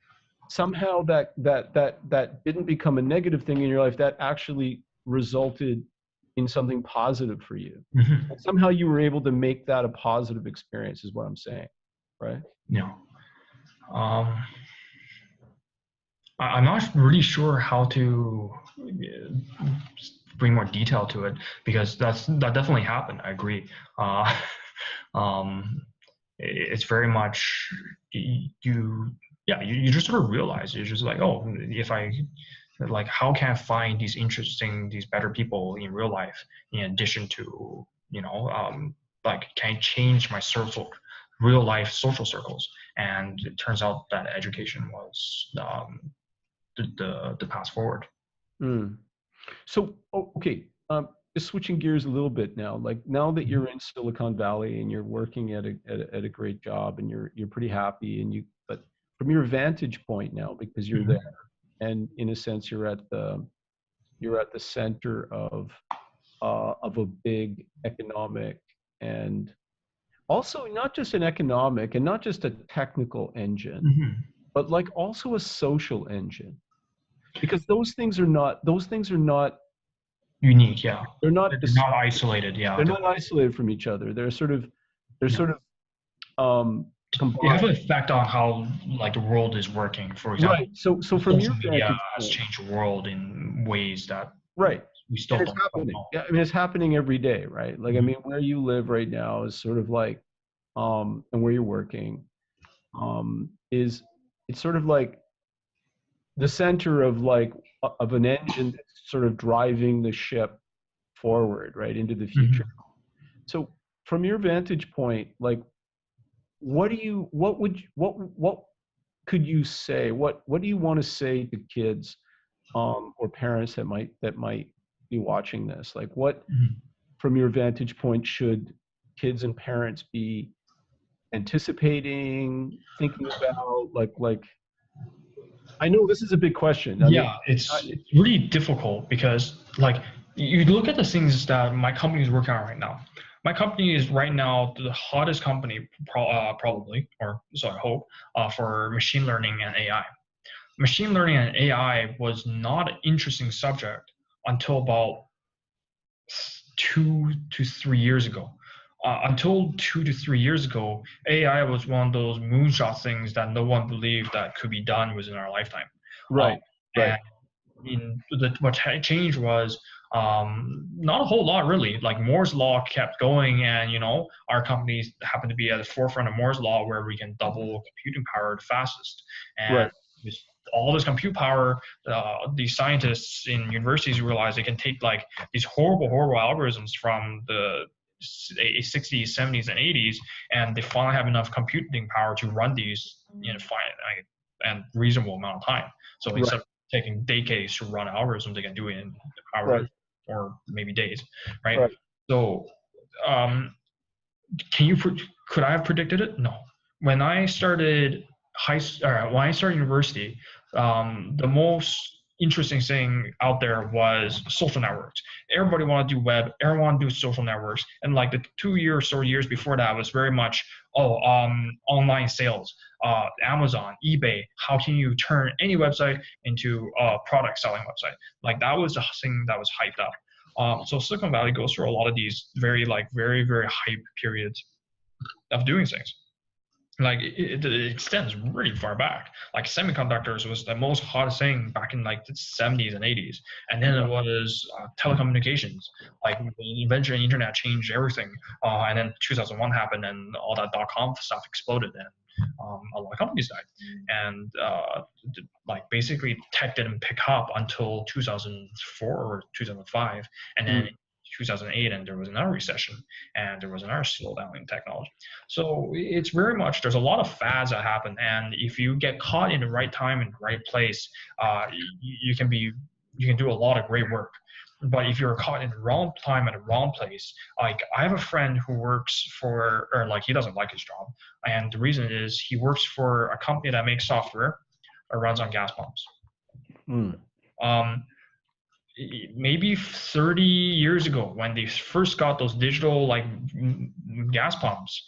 somehow that didn't become a negative thing in your life. That actually resulted in something positive for you. Mm-hmm. And somehow you were able to make that a positive experience, is what I'm saying, right? Yeah. Um, I'm not really sure how to bring more detail to it because that definitely happened. I agree. Uh, um, it's very much you yeah you just sort of realize you're just like, oh, if I like how can I find these better people in real life in addition to like can I change my circle real life social circles, and it turns out that education was the path forward. Mm. So, okay, just switching gears a little bit now. Like now that you're in Silicon Valley and you're working at a great job and you're pretty happy and but from your vantage point now, because you're there Mhm. and in a sense you're at the center of a big economic and also not just an economic and not just a technical engine, Mhm. but like also a social engine, because those things are not Unique, yeah. they're not They're not isolated, yeah. they're not isolated from each other. They're sort of Yeah. they're sort of They have combined. an effect on how like the world is working. For example, Right. So from social your media vantage has point, changed the world in ways that right. we And still it's don't happening. know. Yeah, I mean, it's happening every day, right? Like, I Mhm. mean, where you live right now is sort of like, and where you're working, is it's sort of like the center of like of an engine that's sort of driving the ship forward, right, into the future. Mhm. So from your vantage point, like, what could you say? What do you want to say to kids, or parents that might be watching this? Like, what, Mhm. from your vantage point, should kids and parents be anticipating, thinking about? Like, I know this is a big question. I mean, Yeah, it's really difficult because like you look at the things that my company is working on right now. My company is right now the hottest company probably, or so I hope, for machine learning and AI. Machine learning and AI was not an interesting subject until about 2 to 3 years ago. Until 2 to 3 years ago, AI was one of those moonshot things that no one believed that could be done within our lifetime. Uh, right, right, and what changed was not a whole lot really. Like Moore's law kept going, and our companies happened to be at the forefront of Moore's law, where we can double computing power the fastest. And right, with all this compute power, these scientists in universities realize they can take like these horrible, horrible algorithms from the 60s, 70s, and 80s, and they finally have enough computing power to run these in a finite and reasonable amount of time. So instead right, of taking decades to run algorithms, they can do it in hours right, or maybe days, right? right. So, um, can you could I have predicted it? No. When I started when I started university, the most interesting thing out there was social networks. Everybody wanted to do web, everyone wanted to do social networks, and like the 2 years or years before that was very much online sales, Amazon, eBay. How can you turn any website into a product selling website? Like that was the thing that was hyped up. So Silicon Valley goes through a lot of these very, very hype periods of doing things. Like it extends really far back. Like semiconductors was the most hottest thing back in like the 70s and 80s, and then it Right. was telecommunications. Like the invention of the internet changed everything, and then 2001 happened, and all that dot-com stuff exploded, and a lot of companies died. And like basically tech didn't pick up until 2004 or 2005, and then Mm. 2008, and there was another recession, and there was another slowdown in technology. So it's very much there's a lot of fads that happen, and if you get caught in the right time in the right place, you can do a lot of great work. But if you're caught in the wrong time at the wrong place, like I have a friend who works for, or like he doesn't like his job, and the reason is he works for a company that makes software or runs on gas pumps. Mm. Um, Maybe 30 years ago when they first got those digital like gas pumps,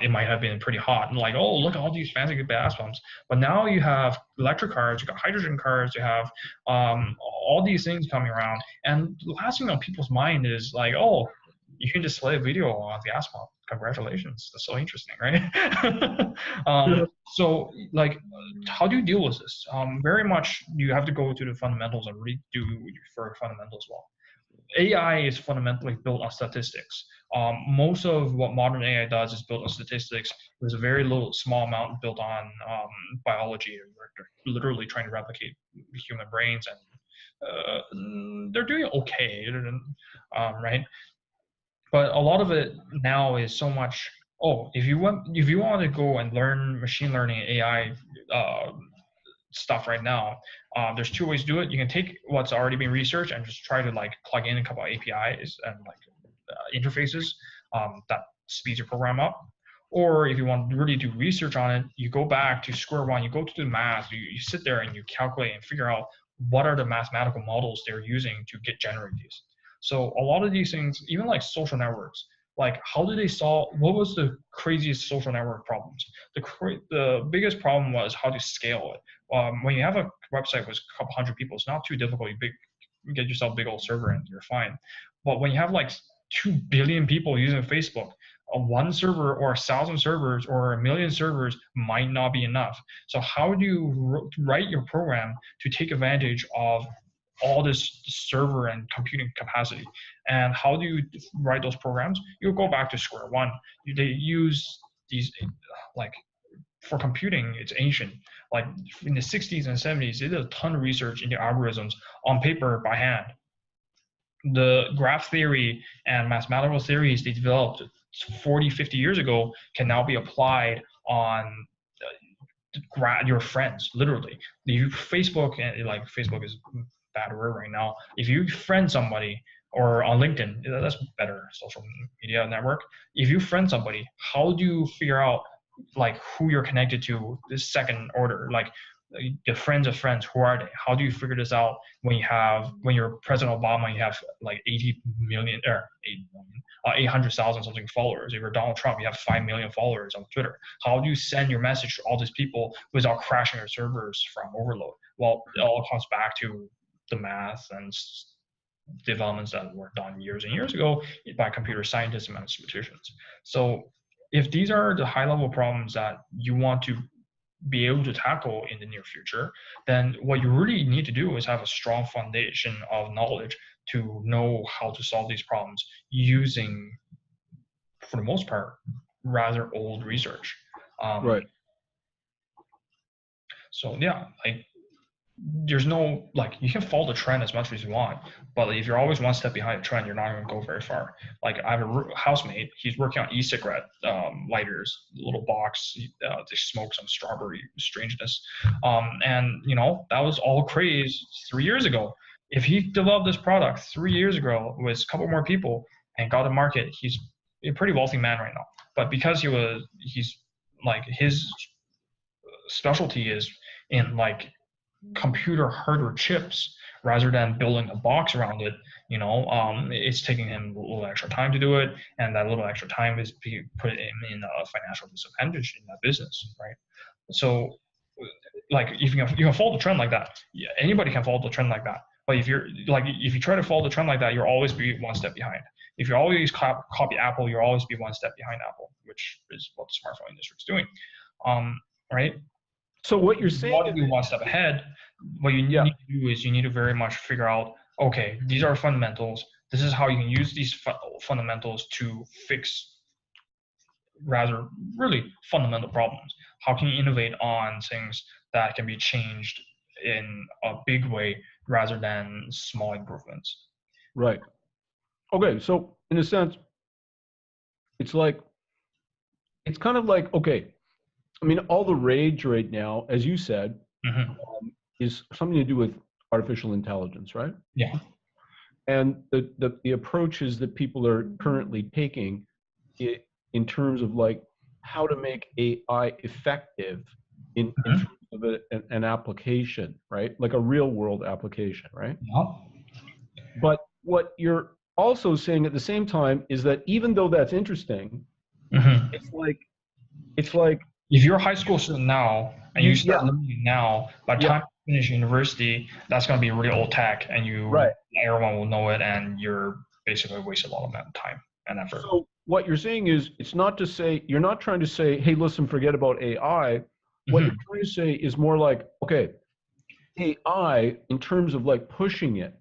it might have been pretty hot and like, oh, look at all these fancy gas pumps. But now you have electric cars, you got hydrogen cars, you have all these things coming around, and the last thing on people's mind is like, oh, you can display a video on the gas pump. Congratulations, that's so interesting, right? So like, how do you deal with this? Very much you have to go to the fundamentals and really do for fundamentals well. AI is fundamentally built on statistics. Most of what modern AI does is built on statistics. There's a very little, small amount built on biology. They're literally trying to replicate human brains, and they're doing okay, right? But a lot of it now is so much. Oh, if you want to go and learn machine learning and AI stuff right now, there's two ways to do it. You can take what's already been researched and just try to like plug in a couple of APIs and like interfaces that speeds your program up. Or if you want to really do research on it, you go back to square one, you go to the math, you sit there and you calculate and figure out what are the mathematical models they're using to generate these. So a lot of these things, even like social networks, like how did they solve, what was the craziest social network problems? The biggest problem was how to scale it. When you have a website with a couple hundred people, it's not too difficult. You get yourself a big old server and you're fine. But when you have like 2 billion people using Facebook, one server or 1,000 servers or a million servers might not be enough. So how do you write your program to take advantage of all this server and computing capacity? And how do you write those programs? You go back to square one. They use these, like, for computing, it's ancient. Like in the 60s and 70s, they did a ton of research into algorithms on paper by hand. The graph theory and mathematical theories they developed 40, 50 years ago can now be applied on your friends, literally. You Facebook, and like Facebook is a bad word right now. If you friend somebody, or on LinkedIn, that's better social media network. If you friend somebody, how do you figure out like who you're connected to this second order? Like the friends of friends, who are they? How do you figure this out when you're President Obama, you have like 80 million or 8 million, 800,000 something followers. If you're Donald Trump, you have 5 million followers on Twitter. How do you send your message to all these people without crashing your servers from overload? Well, it all comes back to the math and developments that were done years and years ago by computer scientists and mathematicians. So if these are the high level problems that you want to be able to tackle in the near future, then what you really need to do is have a strong foundation of knowledge to know how to solve these problems using, for the most part, rather old research. Right. So yeah, like there's no, like, you can follow the trend as much as you want, but if you're always one step behind the trend, you're not going to go very far. Like I have a housemate, he's working on e-cigarette lighters, little box, they smoke some strawberry strangeness, and you know that was all craze 3 years ago. If he developed this product 3 years ago with a couple more people and got to market, he's a pretty wealthy man right now. But because he's like, his specialty is in like computer hardware chips rather than building a box around it, you know, it's taking him a little extra time to do it, and that little extra time is put him in a financial disadvantage in that business, right? So, like, if you can follow the trend like that, yeah, anybody can follow the trend like that. But if you try to follow the trend like that, you'll always be one step behind. If you always copy Apple, you'll always be one step behind Apple, which is what the smartphone industry is doing, right? So what you're saying, want to be one step ahead, what you need to do is you need to very much figure out, okay, these are fundamentals. This is how you can use these fundamentals to fix rather really fundamental problems. How can you innovate on things that can be changed in a big way rather than small improvements? right. Okay, so in a sense, it's kind of like, okay, I mean, all the rage right now, as you said, is something to do with artificial intelligence, right? Yeah. And the approaches that people are currently taking in terms of like how to make AI effective in terms of an application, right? Like a real world application, right? Yeah. But what you're also saying at the same time is that even though that's interesting, it's like if you're a high school student now and you start learning now, by the time you finish university, that's going to be really old tech, and everyone will know it, and you're basically wasting a lot of time and effort. So what you're saying is, it's not to say, you're not trying to say, hey, listen, forget about AI. What you're trying to say is more like, okay, AI, in terms of like pushing it,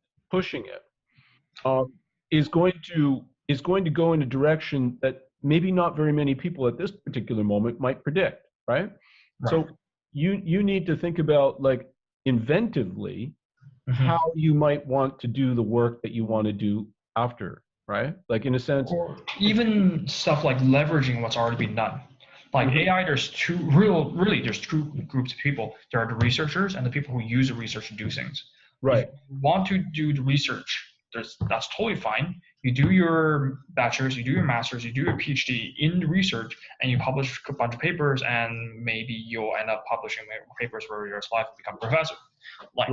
is going to go in a direction that maybe not very many people at this particular moment might predict, right? So you need to think about, like, inventively how you might want to do the work that you want to do after, right? Like, in a sense, or even stuff like leveraging what's already been done. Like AI, there's there's two groups of people. There are the researchers and the people who use the research to do things. Right. If you want to do the research, that's totally fine. You do your bachelor's, you do your master's, you do your PhD in the research, and you publish a bunch of papers, and maybe you'll end up publishing papers for your life and become a professor. Like,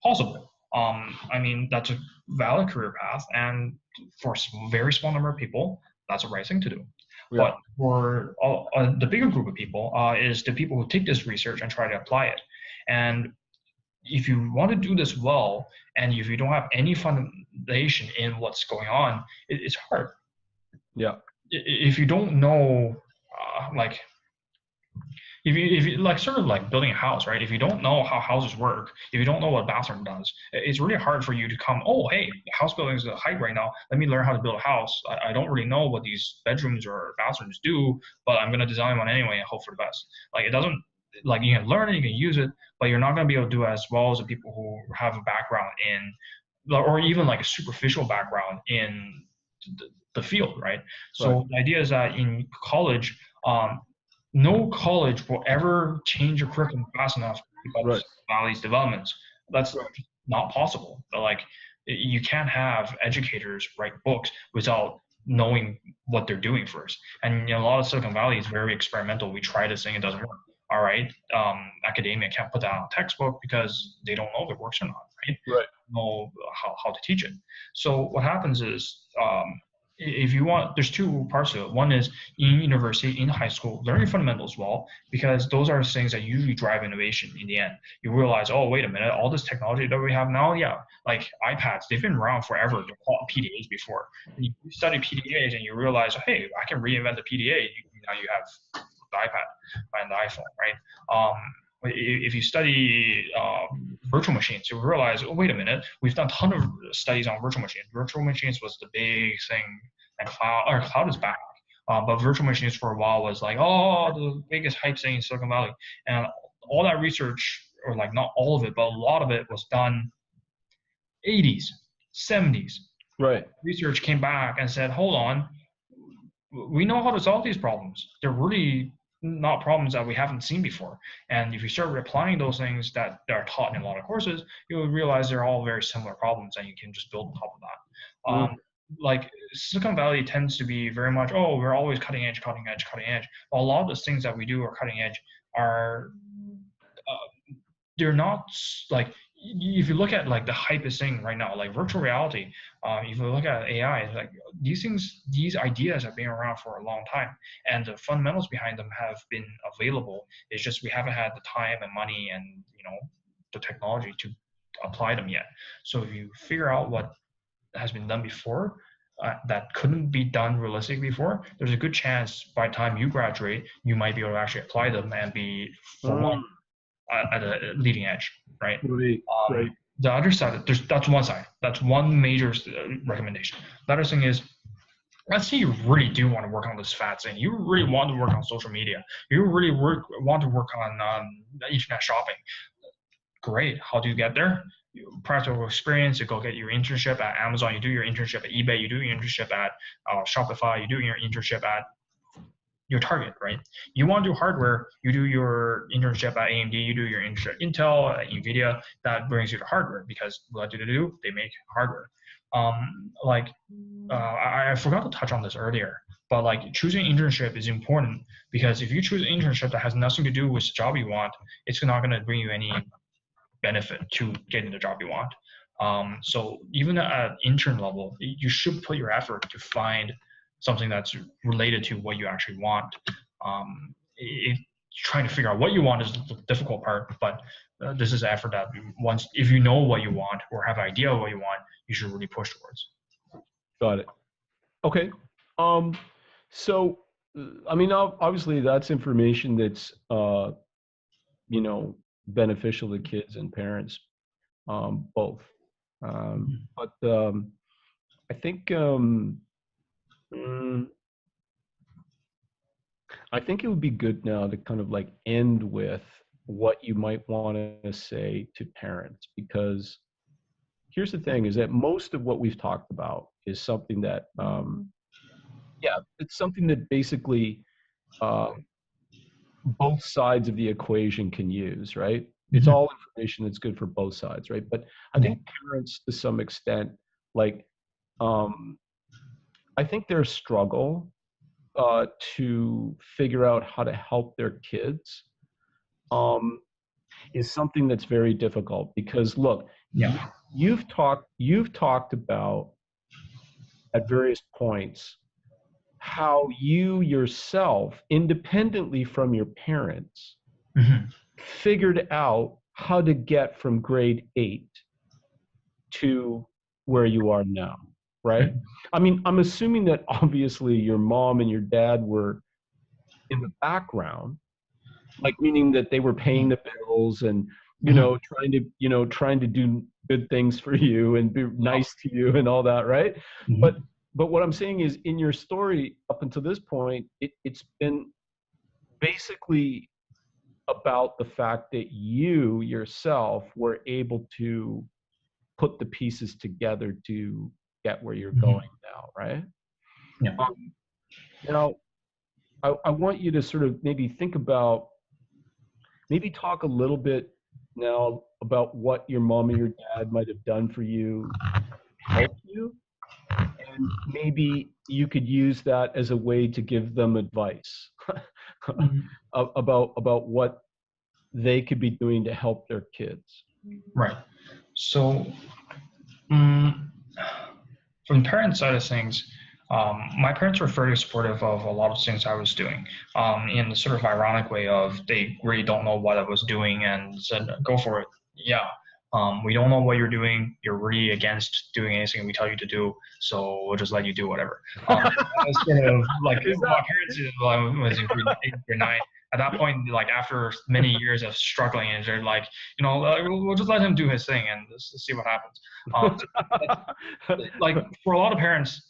possible. I mean, that's a valid career path, and for a very small number of people, that's the right thing to do. But for the bigger group of people, is the people who take this research and try to apply it. And if you want to do this well, and if you don't have any foundation in what's going on, it's hard. Yeah. if you don't know, like if you like sort of like building a house, right? If you don't know how houses work, if you don't know what a bathroom does, it's really hard for you to come, oh, hey, house building is a hype right now. Let me learn how to build a house. I don't really know what these bedrooms or bathrooms do, but I'm gonna design one anyway and hope for the best. Like it doesn't like you can learn it, you can use it, but you're not gonna be able to do it as well as the people who have a background in or even like a superficial background in the field, right? Right. So the idea is that in college, no college will ever change your curriculum fast enough to keep up with Right. Valley's developments. That's Right. not possible. But like you can't have educators write books without knowing what they're doing first. And a lot of Silicon Valley is very experimental. We try this thing, it doesn't work. All right, academia can't put that on a textbook because they don't know if it works or not, right? Right. Know how to teach it. So what happens is, if you want, there's two parts to it. One is in university, in high school, learning fundamentals well, because those are things that usually drive innovation in the end. You realize, oh, wait a minute, all this technology that we have now, yeah, like iPads, they've been around forever. They're called PDAs before. And you study PDAs and you realize, hey, I can reinvent the PDA. Now you have the iPad and the iPhone, right? If you study virtual machines, you realize, oh, wait a minute, we've done a ton of studies on virtual machines. Virtual machines was the big thing, and cloud is back. But virtual machines for a while was like, oh, the biggest hype thing in Silicon Valley. And all that research, or like not all of it, but a lot of it was done 80s, 70s. Right. Research came back and said, hold on, we know how to solve these problems. They're really not problems that we haven't seen before. And if you start applying those things that are taught in a lot of courses, you'll realize they're all very similar problems and you can just build on top of that. Mm. Like Silicon Valley tends to be very much, oh, we're always cutting edge, cutting edge, cutting edge. Well, a lot of the things that we do are cutting edge are they're not like if you look at like the hype is thing right now, like virtual reality, if you look at AI, like these things, these ideas have been around for a long time, and the fundamentals behind them have been available. It's just we haven't had the time and money and the technology to apply them yet. So if you figure out what has been done before, that couldn't be done realistically before, there's a good chance by the time you graduate, you might be able to actually apply them and be, for one, Mm. at a leading edge, right? Right. Right. The other side, that's one side. That's one major recommendation. The other thing is, let's say you really do want to work on this fat thing. You really want to work on social media. You really want to work on internet shopping. Great. How do you get there? Practical experience. You go get your internship at Amazon. You do your internship at eBay. You do your internship at Shopify. You do your internship at your target, right? You want to do hardware, you do your internship at AMD, you do your internship at Intel, at Nvidia, that brings you to hardware because what do they do? They make hardware. Like I forgot to touch on this earlier, but like choosing internship is important because if you choose an internship that has nothing to do with the job you want, it's not going to bring you any benefit to getting the job you want. So even at intern level, you should put your effort to find something that's related to what you actually want. Trying to figure out what you want is the difficult part, but this is an effort that once, if you know what you want or have an idea of what you want, you should really push towards. Got it. Okay. Um, so, I mean, obviously that's information that's, you know, beneficial to kids and parents, both. But I think, mm, I think it would be good now to kind of like end with what you might want to say to parents, because here's the thing is that most of what we've talked about is something that, yeah, it's something that basically uh, both sides of the equation can use, right? It's Mhm. all information that's good for both sides, right? But I Yeah. think parents, to some extent, like, um, I think their struggle to figure out how to help their kids um, is something that's very difficult because look, Yeah. you've talked about at various points how you yourself, independently from your parents, Mhm. figured out how to get from grade 8 to where you are now, right? I mean, I'm assuming that obviously your mom and your dad were in the background, like meaning that they were paying the bills and Mhm. trying to do good things for you and be nice to you and all that, right? But Mhm. what I'm saying is, in your story up until this point, it's been basically about the fact that you yourself were able to put the pieces together to get where you're Mhm. going now, right? Yeah. Um, now, I want you to sort of maybe think about, maybe talk a little bit now about what your mom and your dad might have done for you, help you, and maybe you could use that as a way to give them advice Mhm. about what they could be doing to help their kids. Right. So, mm, from the parent side of things, my parents were very supportive of a lot of things I was doing, in the sort of ironic way of they really don't know what I was doing and said, "Go for it." Yeah. We don't know what you're doing. You're really against doing anything we tell you to do, so we'll just let you do whatever. That was sort of like Is my that parents did when I was in grade 8, grade 9. At that point, like after many years of struggling, and they're like, we'll just let him do his thing and let's see what happens. So like for a lot of parents,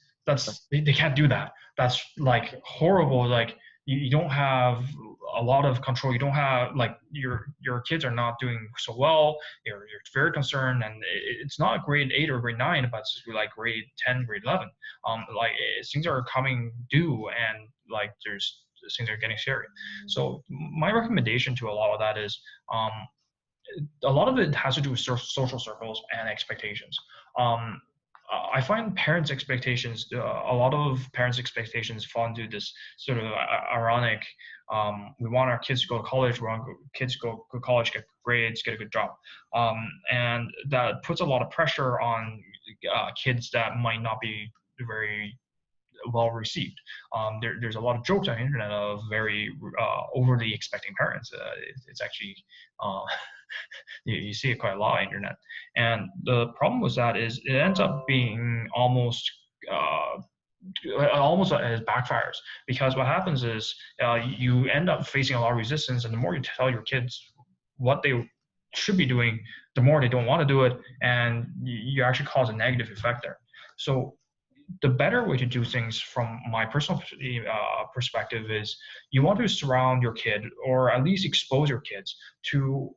they can't do that. That's like horrible. Like you don't have a lot of control. You don't have like your kids are not doing so well. You're very concerned, and it's not grade 8 or grade 9, but it's like grade 10, grade 11. Like things are coming due, and like there's things are getting scary. So my recommendation to a lot of that is a lot of it has to do with social circles and expectations. Um, I find parents' expectations, a lot of parents' expectations fall into this sort of ironic. We want our kids to go to college. We want kids to go to college, get grades, get a good job, and that puts a lot of pressure on kids that might not be very well received. There's a lot of jokes on the internet of very overly expecting parents. It's actually uh, you see it quite a lot on the internet. And the problem with that is it ends up being uh, almost as backfires because what happens is you end up facing a lot of resistance, and the more you tell your kids what they should be doing, the more they don't want to do it, and you actually cause a negative effect there. So the better way to do things from my personal perspective is you want to surround your kid or at least expose your kids to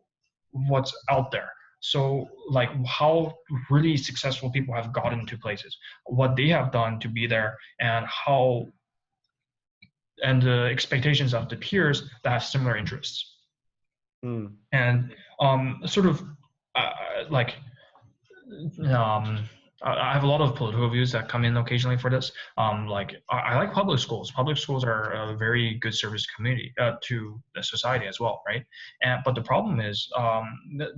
what's out there. So like how really successful people have gotten to places, what they have done to be there, and how and the expectations of the peers that have similar interests. Hmm. And sort of uh, like um, I have a lot of political views that come in occasionally for this. Like I like public schools. Public schools are a very good service community to the society as well, right? And but the problem is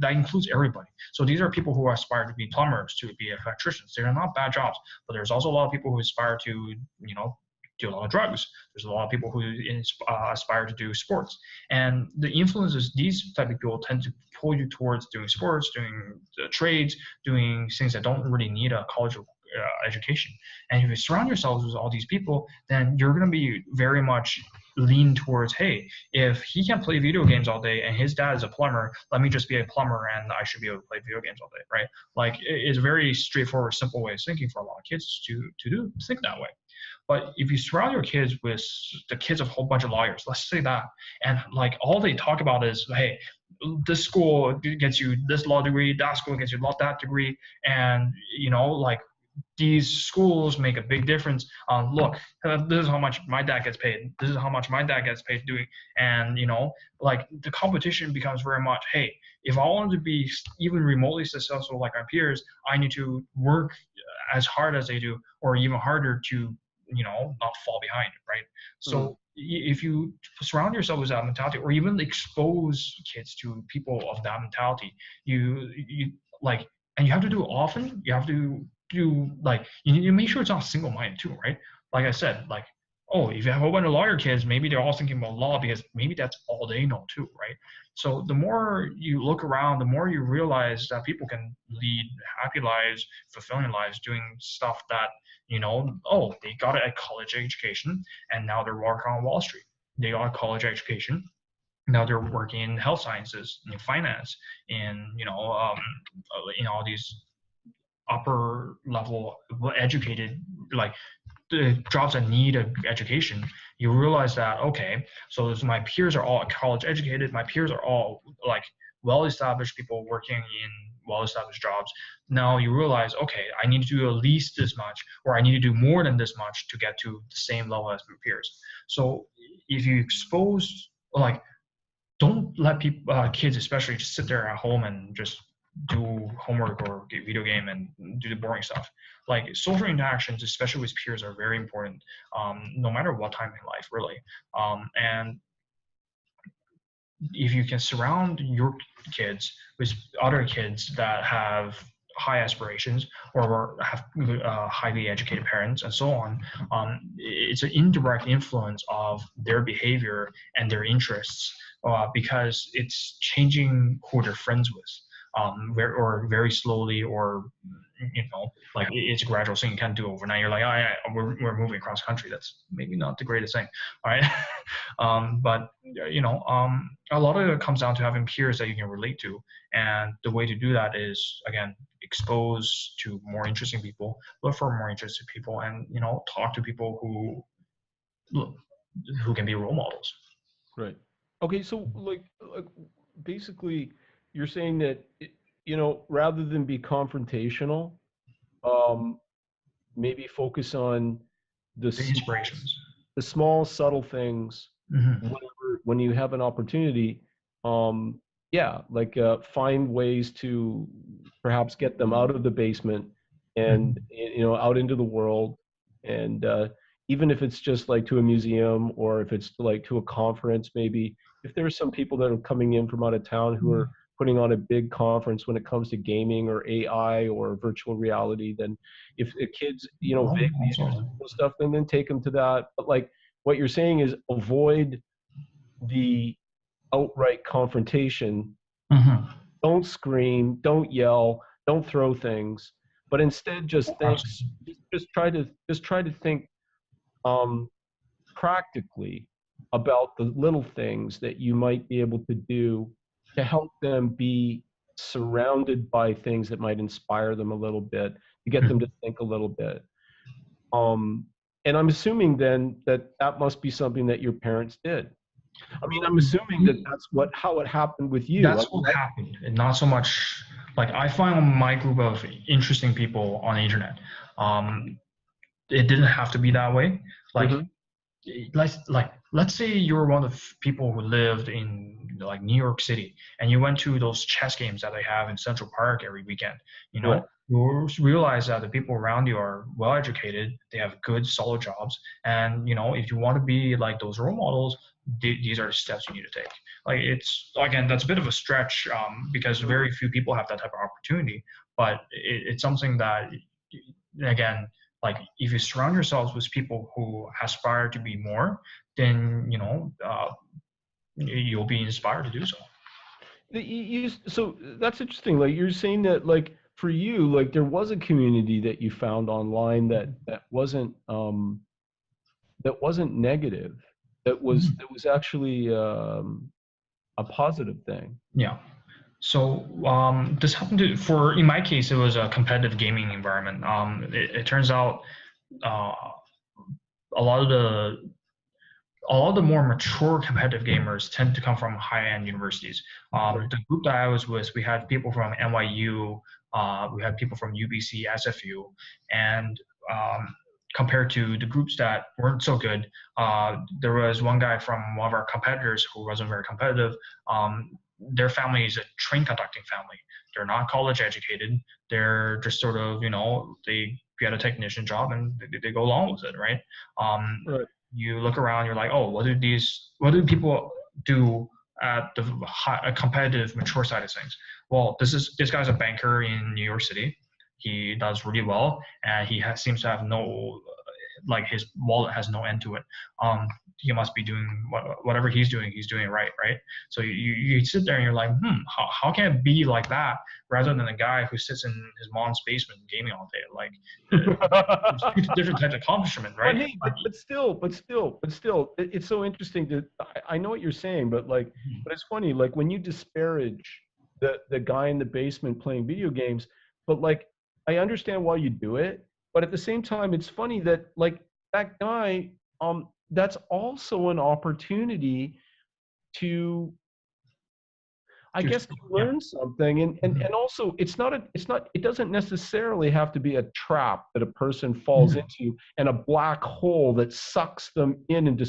that includes everybody. So these are people who aspire to be plumbers, to be electricians. They're not bad jobs, but there's also a lot of people who aspire to, do a lot of drugs. There's a lot of people who aspire to do sports, and the influences these type of people tend to pull you towards doing sports, doing trades, doing things that don't really need a college education. And if you surround yourselves with all these people, then you're going to be very much lean towards, hey, if he can play video games all day and his dad is a plumber, let me just be a plumber and I should be able to play video games all day, right? Like it's a very straightforward, simple way of thinking for a lot of kids to think that way. But if you surround your kids with the kids of a whole bunch of lawyers, let's say that, and like all they talk about is, hey, this school gets you this law degree, that school gets you that degree, and like these schools make a big difference. Look, this is how much my dad gets paid. This is how much my dad gets paid doing, and like the competition becomes very much, hey, if I want to be even remotely successful like our peers, I need to work as hard as they do, or even harder to not fall behind, right? Hmm. So if you surround yourself with that mentality, or even expose kids to people of that mentality, you like, and you have to do it often. You have to do like you need to make sure it's not single-minded too, right? Like I said, like oh, if you have a whole bunch of lawyer kids, maybe they're all thinking about law because maybe that's all they know too, right? So the more you look around, the more you realize that people can lead happy lives, fulfilling lives, doing stuff that, oh, they got a college education and now they're working on Wall Street. They got a college education. Now they're working in health sciences, in finance, in all these upper level educated, like the jobs that need an education. You realize that, okay, so my peers are all college educated, my peers are all like well-established people working in well-established jobs. Now you realize, okay, I need to do at least this much, or I need to do more than this much to get to the same level as my peers. So if you expose, like, don't let people, kids especially, just sit there at home and just do homework or get video game and do the boring stuff. Like social interactions, especially with peers, are very important, no matter what time in life, really. And if you can surround your kids with other kids that have high aspirations or have highly educated parents and so on, it's an indirect influence of their behavior and their interests, because it's changing who they're friends with, or very slowly, or like it's a gradual thing. You can't do it overnight. You're like, we're moving across country. That's maybe not the greatest thing, all right? But a lot of it comes down to having peers that you can relate to, and the way to do that is, again, expose to more interesting people, look for more interested people, and talk to people who can be role models. Right. Okay, so like basically you're saying that rather than be confrontational, um maybe focus on the The inspirations. the small subtle things Hmm. when you have an opportunity. um yeah, like find ways to perhaps get them out of the basement and Hmm. out into the world, and even if it's just like to a museum, or if it's like to a conference, maybe if there are some people that are coming in from out of town who are putting on a big conference when it comes to gaming or AI or virtual reality, then if the kids vaguely interested Also, in stuff, then take them to that. But like what you're saying is avoid the outright confrontation. hmm Don't scream, don't yell, don't throw things, but instead just think, absolutely. just try to think um, practically about the little things that you might be able to do to help them be surrounded by things that might inspire them a little bit, to get them to think a little bit. Um, and I'm assuming then that that must be something that your parents did. I mean, I'm assuming that that's how it happened with you. I That's mean, what happened, and not so much like I find my group of interesting people on the internet. Um, it didn't have to be that way. Like mhm, let's say you're one of the people who lived in like New York City and you went to those chess games that they have in Central Park every weekend. right, You realize that the people around you are well educated, they have good solid jobs, and if you want to be like those role models, these are the steps you need to take. Like it's, again, that's a bit of a stretch, because very few people have that type of opportunity, but it's something that, again, like if you surround yourselves with people who aspire to be more, then you'll be inspired to do so. so that's interesting. Like you're saying that, like for you, like there was a community that you found online that wasn't negative, that was actually a positive thing. Yeah. So this happened to, for in my case, it was a competitive gaming environment. It turns out uh, a lot of the a lot of the more mature competitive gamers tend to come from high-end universities. Right. The group that I was with, we had people from NYU, we had people from UBC, SFU, and compared to the groups that weren't so good, there was one guy from one of our competitors who wasn't very competitive. Their family is a train conducting family. They're not college educated. They're just sort of, they get a technician job and they go along with it, right? Um, Right. you look around, you're like, oh, what do people do at the competitive, mature side of things? Well, this guy's a banker in New York City. He does really well, and seems to have no like his wallet has no end to it. He must be doing whatever he's doing it right? So you sit there and you're like, how can it be like that rather than a guy who sits in his mom's basement gaming all day? Like, there's two different types of accomplishment, But right? hey, but still, it's so interesting to. I know what you're saying, but like, but it's funny. Like when you disparage the guy in the basement playing video games, but like, I understand why you do it, but at the same time, it's funny that like that guy, that's also an opportunity to, I guess, to Yeah. learn something, and also it doesn't necessarily have to be a trap that a person falls Mhm. into and a black hole that sucks them in and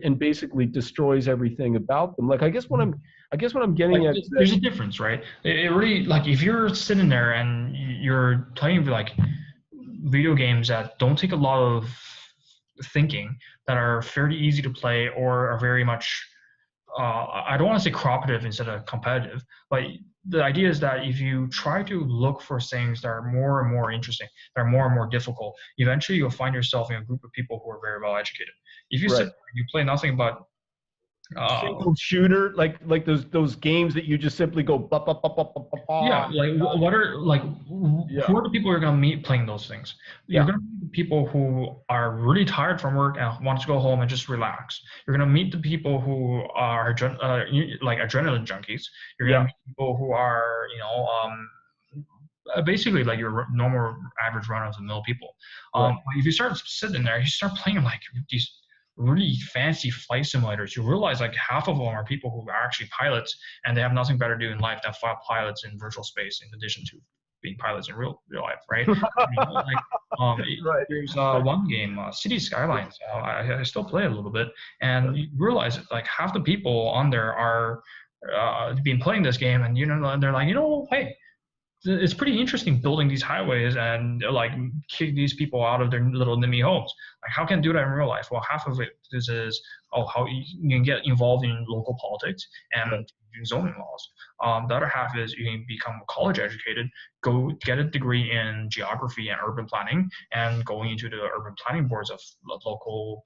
and basically destroys everything about them. Like I guess what I'm Like getting at is that. there's a difference, right? It really, like, if you're sitting there and you're playing like video games that don't take a lot of thinking, that are fairly easy to play or are very much I don't want to say cooperative instead of competitive, but the idea is that if you try to look for things that are more and more interesting, that are more and more difficult, eventually you'll find yourself in a group of people who are very well educated. If you sit Right. there and you play nothing but Single shooter, like those games that you just simply go ba ba ba ba ba ba yeah, ba. like what are like Yeah, who are the people you're gonna meet playing those things? You're yeah, gonna meet the people who are really tired from work and want to go home and just relax. You're gonna meet the people who are like adrenaline junkies. You're gonna yeah. meet people who are basically like your normal average run of the mill people. Right. But if you start sitting there, you start playing like these really fancy flight simulators. You realize like half of them are people who are actually pilots, and they have nothing better to do in life than fly pilots in virtual space, in addition to being pilots in real life, right? Like Right. there's one game, City Skylines. I still play it a little bit, and you realize that like half the people on there are been playing this game, and they're like, hey, it's pretty interesting building these highways and like kick these people out of their little NIMBY homes. Like, how can I do that in real life? Well, half of it is how you can get involved in local politics Right. and zoning laws. The other half is you can become college educated, go get a degree in geography and urban planning, and going into the urban planning boards of local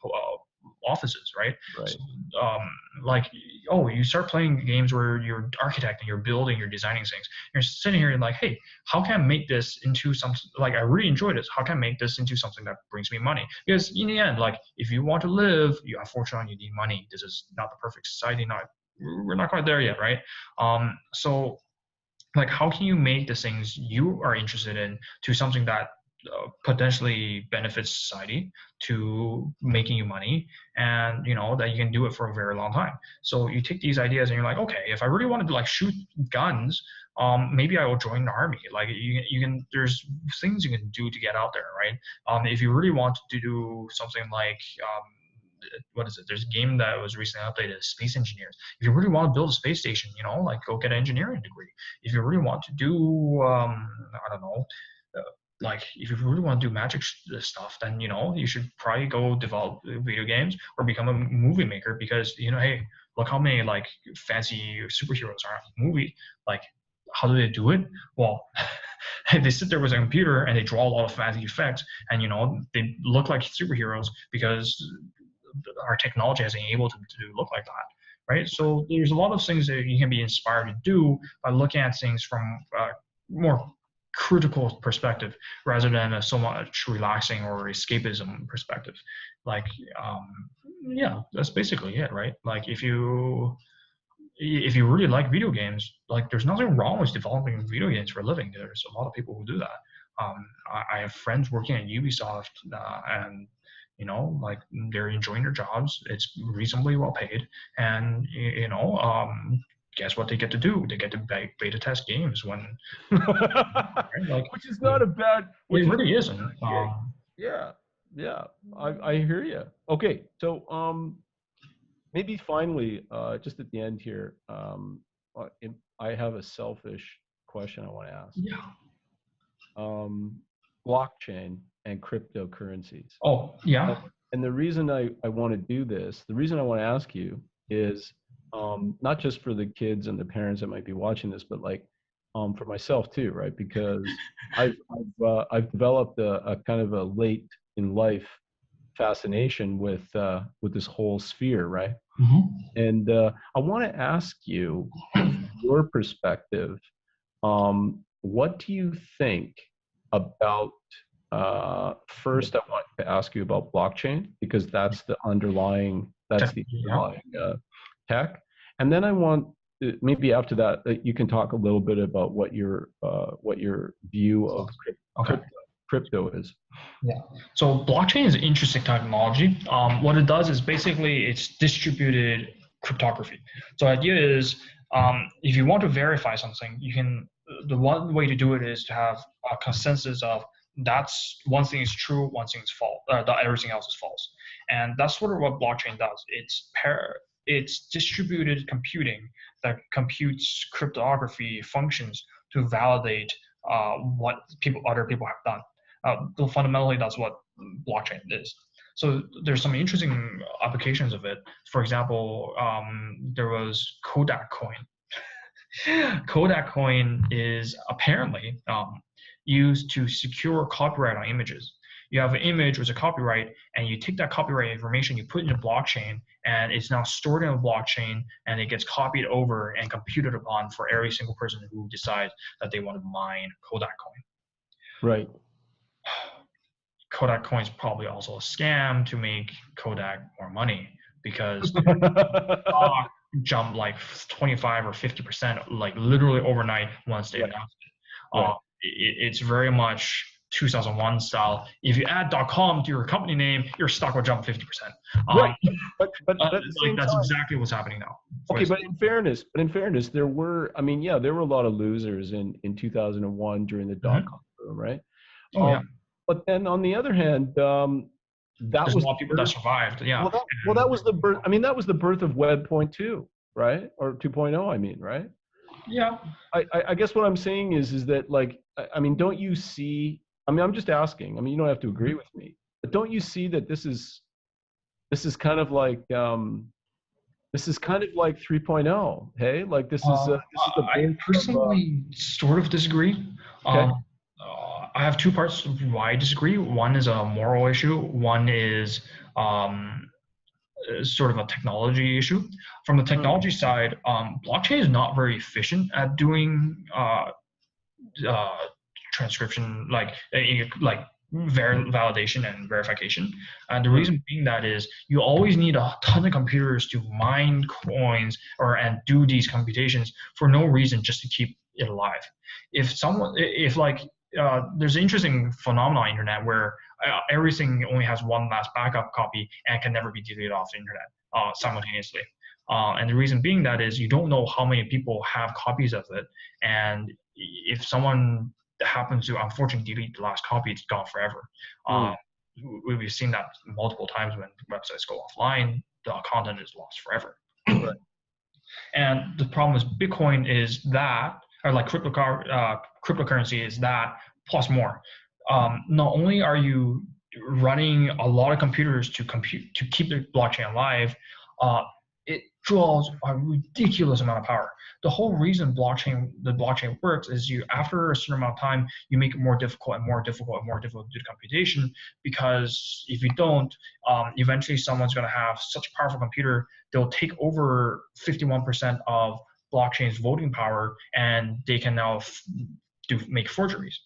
offices, right? Right. So, um, like, oh, you start playing games where you're architecting, you're building, you're designing things. You're sitting here and like, hey, how can I make this into something? Like, I really enjoy this. How can I make this into something that brings me money? Because in the end, like, if you want to live, unfortunately you need money. This is not the perfect society. We're not quite there yet, right? So like, how can you make the things you are interested in to something that potentially benefits society, to making you money, and that you can do it for a very long time. So you take these ideas and you're like, okay, if I really wanted to like shoot guns, maybe I will join the army. Like, you can, there's things you can do to get out there, right? If you really want to do something like what is it? There's a game that was recently updated, Space Engineers. If you really want to build a space station, like, go get an engineering degree. If you really want to do, I don't know, uh, like, if you really want to do magic stuff, then you should probably go develop video games or become a movie maker, because hey, look how many like fancy superheroes are in the movie. Like, how do they do it? Well, they sit there with a computer and they draw a lot of fancy effects, and they look like superheroes because our technology has been able to look like that, right? So there's a lot of things that you can be inspired to do by looking at things from a more critical perspective rather than a so much relaxing or escapism perspective. Like, yeah, that's basically it, right? Like, if you really like video games, like, there's nothing wrong with developing video games for a living. There's a lot of people who do that. I have friends working at Ubisoft, and like, they're enjoying their jobs. It's reasonably well paid, and guess what they get to do? They get to beta test games right? Like, Which is not a bad. Which it is really isn't. yeah, yeah, yeah. I hear you. Okay, so maybe finally, just at the end here, I have a selfish question I want to ask. Yeah. Um, Blockchain and cryptocurrencies. Oh, And, yeah. and the reason I want to do this, the reason I want to ask you is not just for the kids and the parents that might be watching this, but like for myself too, right? Because I've developed a kind of a late in life fascination with this whole sphere, right? Hmm. And I want to ask you, from your perspective, what do you think about? First, I want to ask you about blockchain because that's the Yeah. underlying tech, and then I want maybe after that you can talk a little bit about what your view of Okay. crypto is. Yeah. So blockchain is an interesting technology. What it does is basically it's distributed cryptography. So the idea is if you want to verify something, you can. The one way to do it is to have a consensus of that's one thing is true, one thing is false, that everything else is false, and that's sort of what blockchain does. It's distributed computing that computes cryptography functions to validate what other people have done. Fundamentally, that's what blockchain is. So there's some interesting applications of it. For example, there was Kodak coin. Kodak coin is apparently used to secure copyright on images. You have an image with a copyright, and you take that copyright information, you put it in a blockchain, and it's now stored in a blockchain, and it gets copied over and computed upon for every single person who decides that they want to mine Kodak coin. Right. Kodak coin is probably also a scam to make Kodak more money because stock jumped like 25 or 50%, like literally overnight once they Right. announced it. Right. It's very much 2001 style. If you add .com to your company name, your stock will jump 50%. Right. But at the Like same that's time, exactly what's happening now. okay, but in fairness, there were, I mean, yeah, there were a lot of losers in 2001 during the Mhm. dot-com boom, right? Oh Um, yeah, but then on the other hand, that there's a was lot the of people that birth, survived. Yeah, that and was the birth, I mean, that was the birth of Web point two, right? Or 2.0, I mean, right? yeah. I guess what I'm saying is that like, I mean, don't you see, I mean, I'm just asking, I mean, you don't have to agree with me, but don't you see that this is kind of like, this is kind of like 3.0. Hey, like this is the I birth of personally sort of disagree. okay, I have two parts of why I disagree. One is a moral issue. One is um, sort of a technology issue. From the mm, technology side, blockchain is not very efficient at doing uh, transcription, like validation and verification. And the mm, reason being that is you always need a ton of computers to mine coins or and do these computations for no reason, just to keep it alive. If like there's an interesting phenomenon on the internet where everything only has one last backup copy and can never be deleted off the internet simultaneously. And the reason being that is you don't know how many people have copies of it, and if someone happens to unfortunately delete the last copy, it's gone forever. Uh, mm, we've seen that multiple times when websites go offline, the content is lost forever. right, And the problem with Bitcoin is that, or like cryptocurrency is that plus more. Not only are you running a lot of computers to compute to keep the blockchain alive, uh, it draws a ridiculous amount of power. The whole reason the blockchain works is you after a certain amount of time you make it more difficult and more difficult and more difficult to do the computation, because if you don't, eventually someone's going to have such a powerful computer they'll take over 51% of blockchain's voting power, and they can now make forgeries.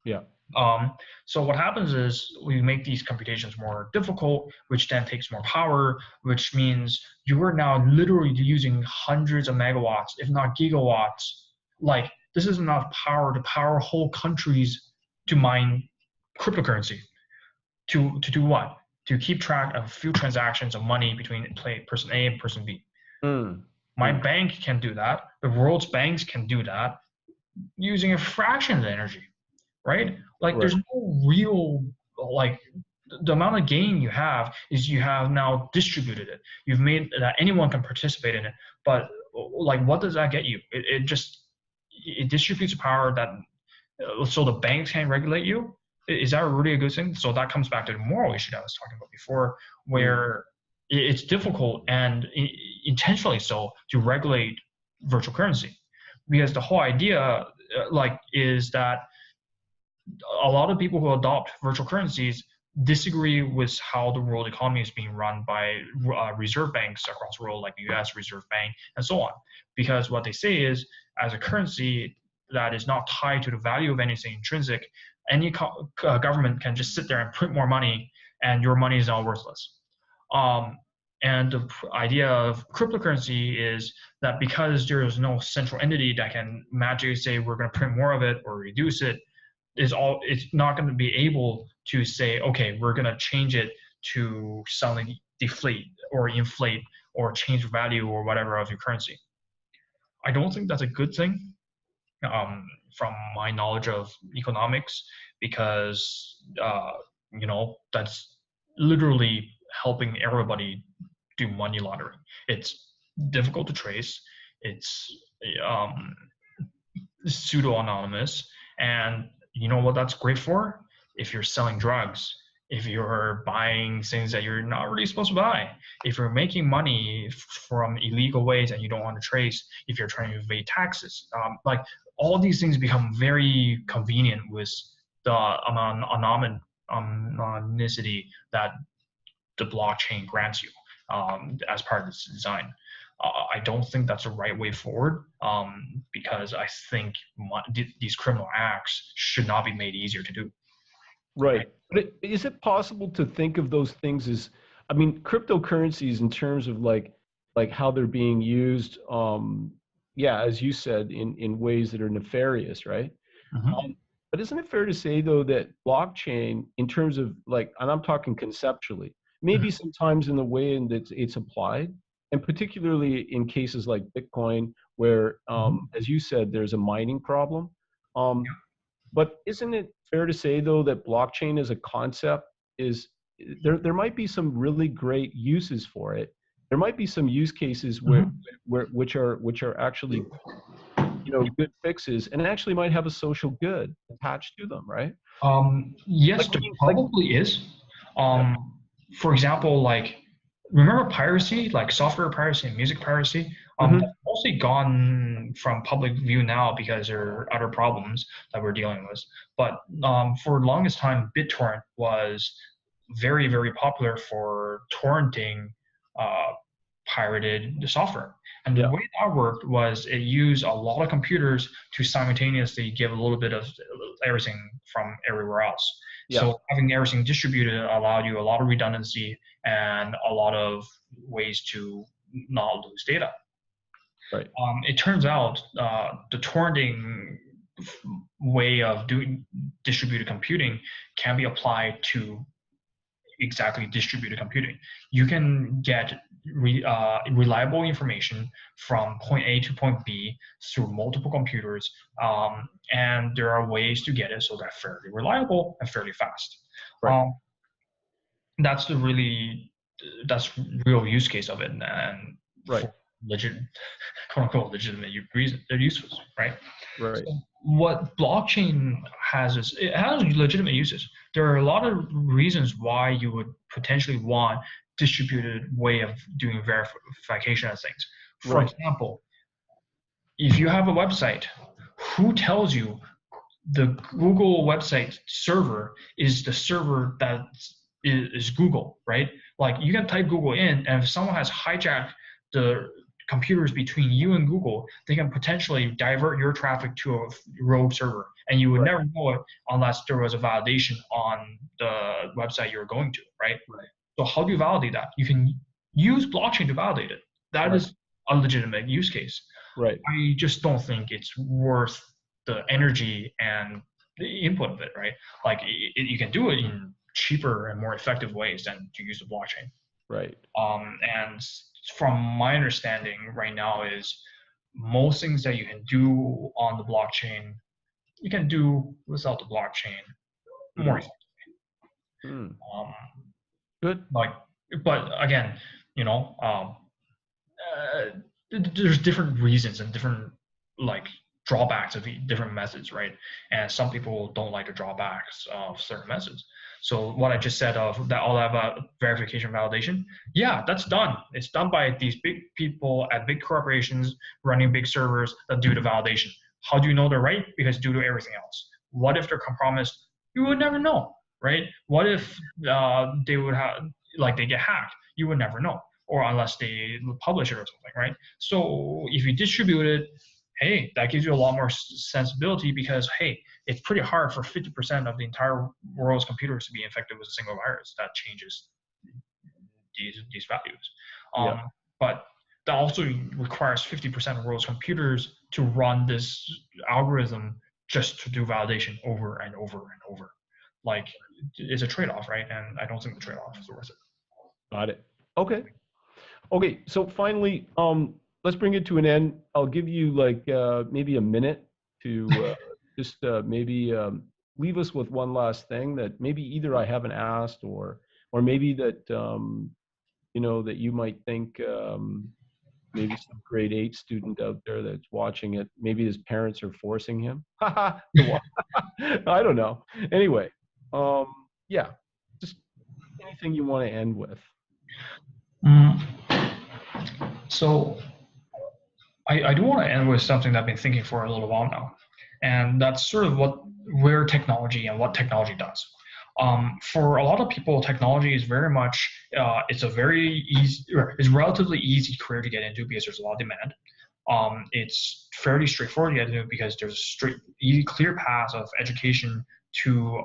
yeah, Um, so what happens is we make these computations more difficult, which then takes more power, which means you are now literally using hundreds of megawatts, if not gigawatts. Like this is enough power to power whole countries to mine cryptocurrency. To do what? To keep track of a few transactions of money between person A and person B. mm, My mm, bank can do that. The world's banks can do that using a fraction of the energy, right? Like right, there's no real like the amount of gain you have is you have now distributed it. You've made that anyone can participate in it. But like, what does that get you? It just it distributes power that so the banks can't regulate you. Is that really a good thing? So that comes back to the moral issue that I was talking about before, mm, where it's difficult and intentionally so to regulate virtual currency, because the whole idea like is that a lot of people who adopt virtual currencies disagree with how the world economy is being run by reserve banks across the world, like the U.S. Reserve Bank and so on. Because what they say is, as a currency that is not tied to the value of anything intrinsic, any government can just sit there and print more money, and your money is now worthless. Um, and the idea of cryptocurrency is that because there is no central entity that can magically say we're going to print more of it or reduce it, it's not going to be able to say, okay, we're going to change it to suddenly deflate or inflate or change value or whatever of your currency. I don't think that's a good thing, from my knowledge of economics, because that's literally helping everybody do money laundering. It's difficult to trace. It's um, pseudo anonymous, and you know what that's great for? If you're selling drugs, if you're buying things that you're not really supposed to buy, if you're making money from illegal ways and you don't want to trace, if you're trying to evade taxes, like all these things become very convenient with the anonymity that the blockchain grants you, as part of this design. I don't think that's the right way forward, because I think these criminal acts should not be made easier to do. Right. But is it possible to think of those things as, I mean, cryptocurrencies in terms of like how they're being used, yeah, as you said, in ways that are nefarious, right? Mm-hmm. But isn't it fair to say though that blockchain, in terms of like, and I'm talking conceptually, maybe sometimes in the way in that it's applied, and particularly in cases like Bitcoin, where, Mm-hmm. as you said, there's a mining problem. Um, but isn't it fair to say though that blockchain as a concept is there might be some really great uses for it. There might be some use cases Mm-hmm. which are actually, good fixes and actually might have a social good attached to them, right? Yes, Like there like probably is. yeah. For example, like, remember piracy, like software piracy and music piracy? That's Hmm. mostly gone from public view now because there are other problems that we're dealing with. But for the longest time, BitTorrent was very, very popular for torrenting uh, pirated software. And the Yeah. way that worked was it used a lot of computers to simultaneously give a little bit of everything from everywhere else. Yeah. So having everything distributed allowed you a lot of redundancy and a lot of ways to not lose data. Right. It turns out the torrenting way of doing distributed computing can be applied to exactly distributed computing. You can get reliable information from point A to point B through multiple computers, and there are ways to get it so they're fairly reliable and fairly fast. Right. Um, that's the really that's real use case of it, and Right. for legit, quote unquote, legitimate reason they're useful, right? Right. So what blockchain has is it has legitimate uses. There are a lot of reasons why you would potentially want distributed way of doing verification of things. For Right. example, if you have a website, who tells you the Google website server is the server that is Google, right? Like you can type Google in, and if someone has hijacked the computers between you and Google, they can potentially divert your traffic to a rogue server, and you would Right. never know it unless there was a validation on the website you're going to, right? Right. So how do you validate that? You can use blockchain to validate it. That Right. is a legitimate use case. Right. I just don't think it's worth the energy and the input of it, right? Like you can do it in cheaper and more effective ways than to use the blockchain. Right. And from my understanding right now is most things that you can do on the blockchain, you can do without the blockchain more Mm. effectively. Mm. Um, Good. like, but again, there's different reasons and different like drawbacks of different methods, right? And some people don't like the drawbacks of certain methods. So what I just said of that all about verification validation, yeah, that's done. It's done by these big people at big corporations running big servers that do the validation. How do you know they're right? Because due to everything else. What if they're compromised? You would never know. right? What if they would have like they get hacked? You would never know, or unless they publish it or something, right? So if you distribute it, hey, that gives you a lot more sensibility because hey, it's pretty hard for 50% of the entire world's computers to be infected with a single virus that changes these values. Yep. But that also requires 50% of the world's computers to run this algorithm just to do validation over and over and over. Like it's a trade-off, right? And I don't think the trade-off is worth it. Got it. Okay. Okay. So finally, let's bring it to an end. I'll give you like maybe a minute to just maybe leave us with one last thing that maybe either I haven't asked or maybe that you know that you might think maybe some grade 8 student out there that's watching it, maybe his parents are forcing him to watch. I don't know. Anyway, um, yeah, just anything you want to end with. Mm, so I do want to end with something that I've been thinking for a little while now, and that's sort of where technology and what technology does. For a lot of people, technology is very much it's a very easy, it's relatively easy career to get into because there's a lot of demand. It's fairly straightforward to get into because there's a straight, easy, clear path of education to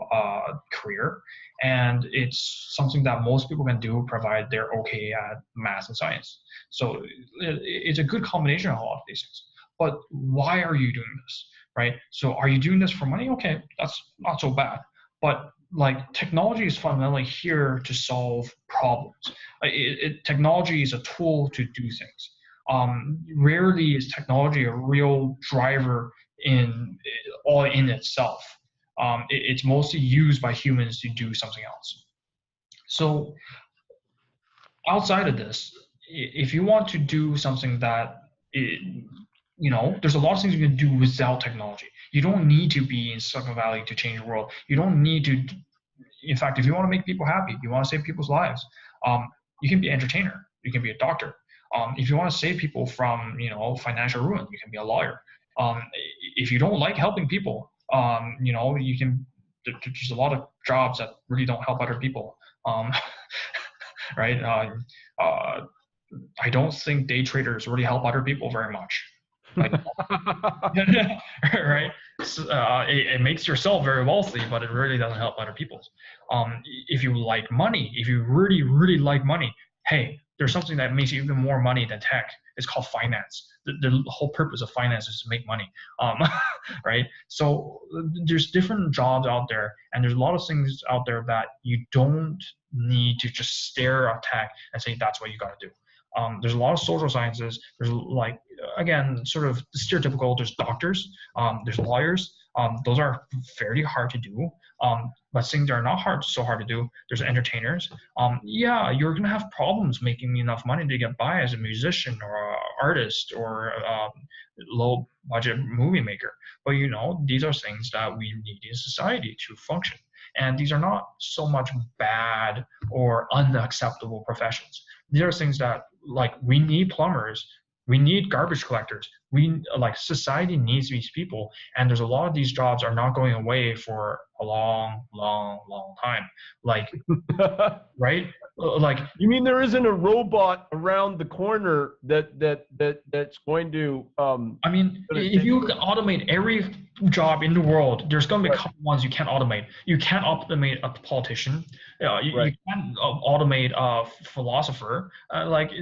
career, and it's something that most people can do provided they're okay at math and science. So it's a good combination of a lot of these things. But why are you doing this, right? So are you doing this for money? Okay, that's not so bad. But like technology is fundamentally here to solve problems. Technology is a tool to do things. Rarely is technology a real driver in all in itself. It's mostly used by humans to do something else. So outside of this, if you want to do something that there's a lot of things you can do without technology. You don't need to be in Silicon Valley to change the world. You don't need to. In fact, if you want to make people happy, you want to save people's lives, you can be an entertainer. You can be a doctor. If you want to save people from financial ruin, you can be a lawyer. If you don't like helping people, you can. There's a lot of jobs that really don't help other people. Right? I don't think day traders really help other people very much. Like, right? So, it makes yourself very wealthy, but it really doesn't help other people. If you like money, if you really, really like money, hey, there's something that makes you even more money than tech. It's called finance. The whole purpose of finance is to make money, right? So there's different jobs out there, and there's a lot of things out there that you don't need to just stare at tech and say that's what you got to do. There's a lot of social sciences. There's like again, sort of stereotypical. There's doctors. There's lawyers. Those are fairly hard to do. But things that are not so hard to do. There's entertainers. Yeah, you're gonna have problems making enough money to get by as a musician or an artist or a low budget movie maker. But these are things that we need in society to function. And these are not so much bad or unacceptable professions. These are things that like we need plumbers, we need garbage collectors, we like society needs these people, and there's a lot of these jobs are not going away for a long, long, long time. Like, right? Like, you mean there isn't a robot around the corner that's going to I mean, if you can automate every job in the world, there's going to be a couple ones you can't automate. You can't automate a politician. You can't automate a philosopher. Like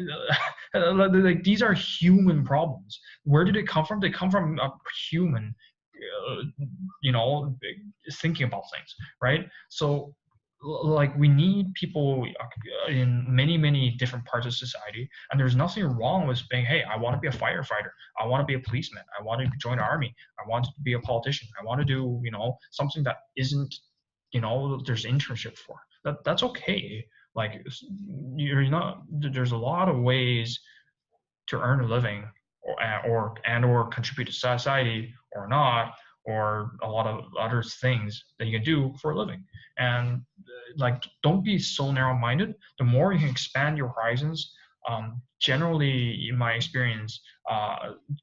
these are human problems. Where did it come from? They come from a human, thinking about things, right? So like we need people in many many different parts of society, and there's nothing wrong with saying, hey, I want to be a firefighter, I want to be a policeman, I want to join the army, I want to be a politician, I want to do something that isn't there's internship for. That's okay. Like you're not there's a lot of ways to earn a living or contribute to society or not, or a lot of other things that you can do for a living. And like don't be so narrow-minded. The more you can expand your horizons, generally in my experience,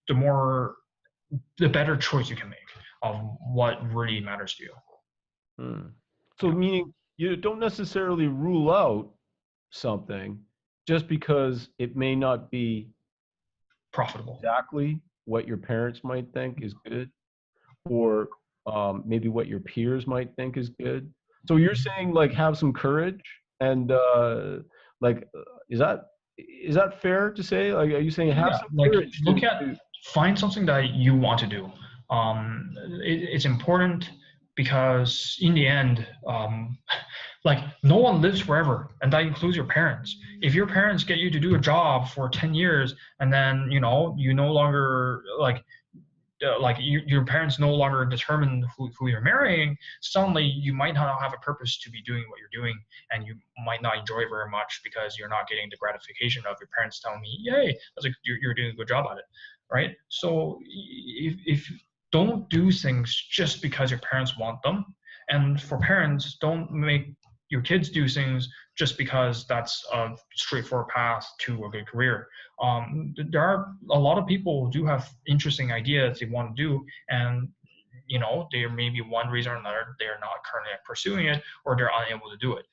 the better choice you can make of what really matters to you. So meaning you don't necessarily rule out something just because it may not be Profitable. exactly what your parents might think is good, or maybe what your peers might think is good. So you're saying like have some courage and like is that fair to say? Like, are you saying have Yeah, some like courage look at to find something that you want to do. It's important because in the end, like no one lives forever, and that includes your parents. If your parents get you to do a job for 10 years and then you no longer your parents no longer determine who you're marrying, suddenly you might not have a purpose to be doing what you're doing, and you might not enjoy it very much because you're not getting the gratification of your parents telling me, "Yay, that's like you're doing a good job at it," right? So if don't do things just because your parents want them, and for parents, don't make your kids do things just because that's a straightforward path to a good career. There are a lot of people who do have interesting ideas they want to do, and there may be one reason or another they're not currently pursuing it, or they're unable to do it.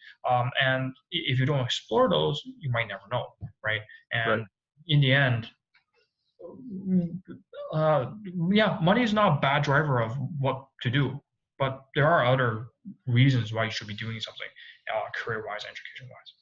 And if you don't explore those, you might never know, right? right, And in the end, uh, yeah, money is not a bad driver of what to do, but there are other reasons why you should be doing something, career-wise, education-wise.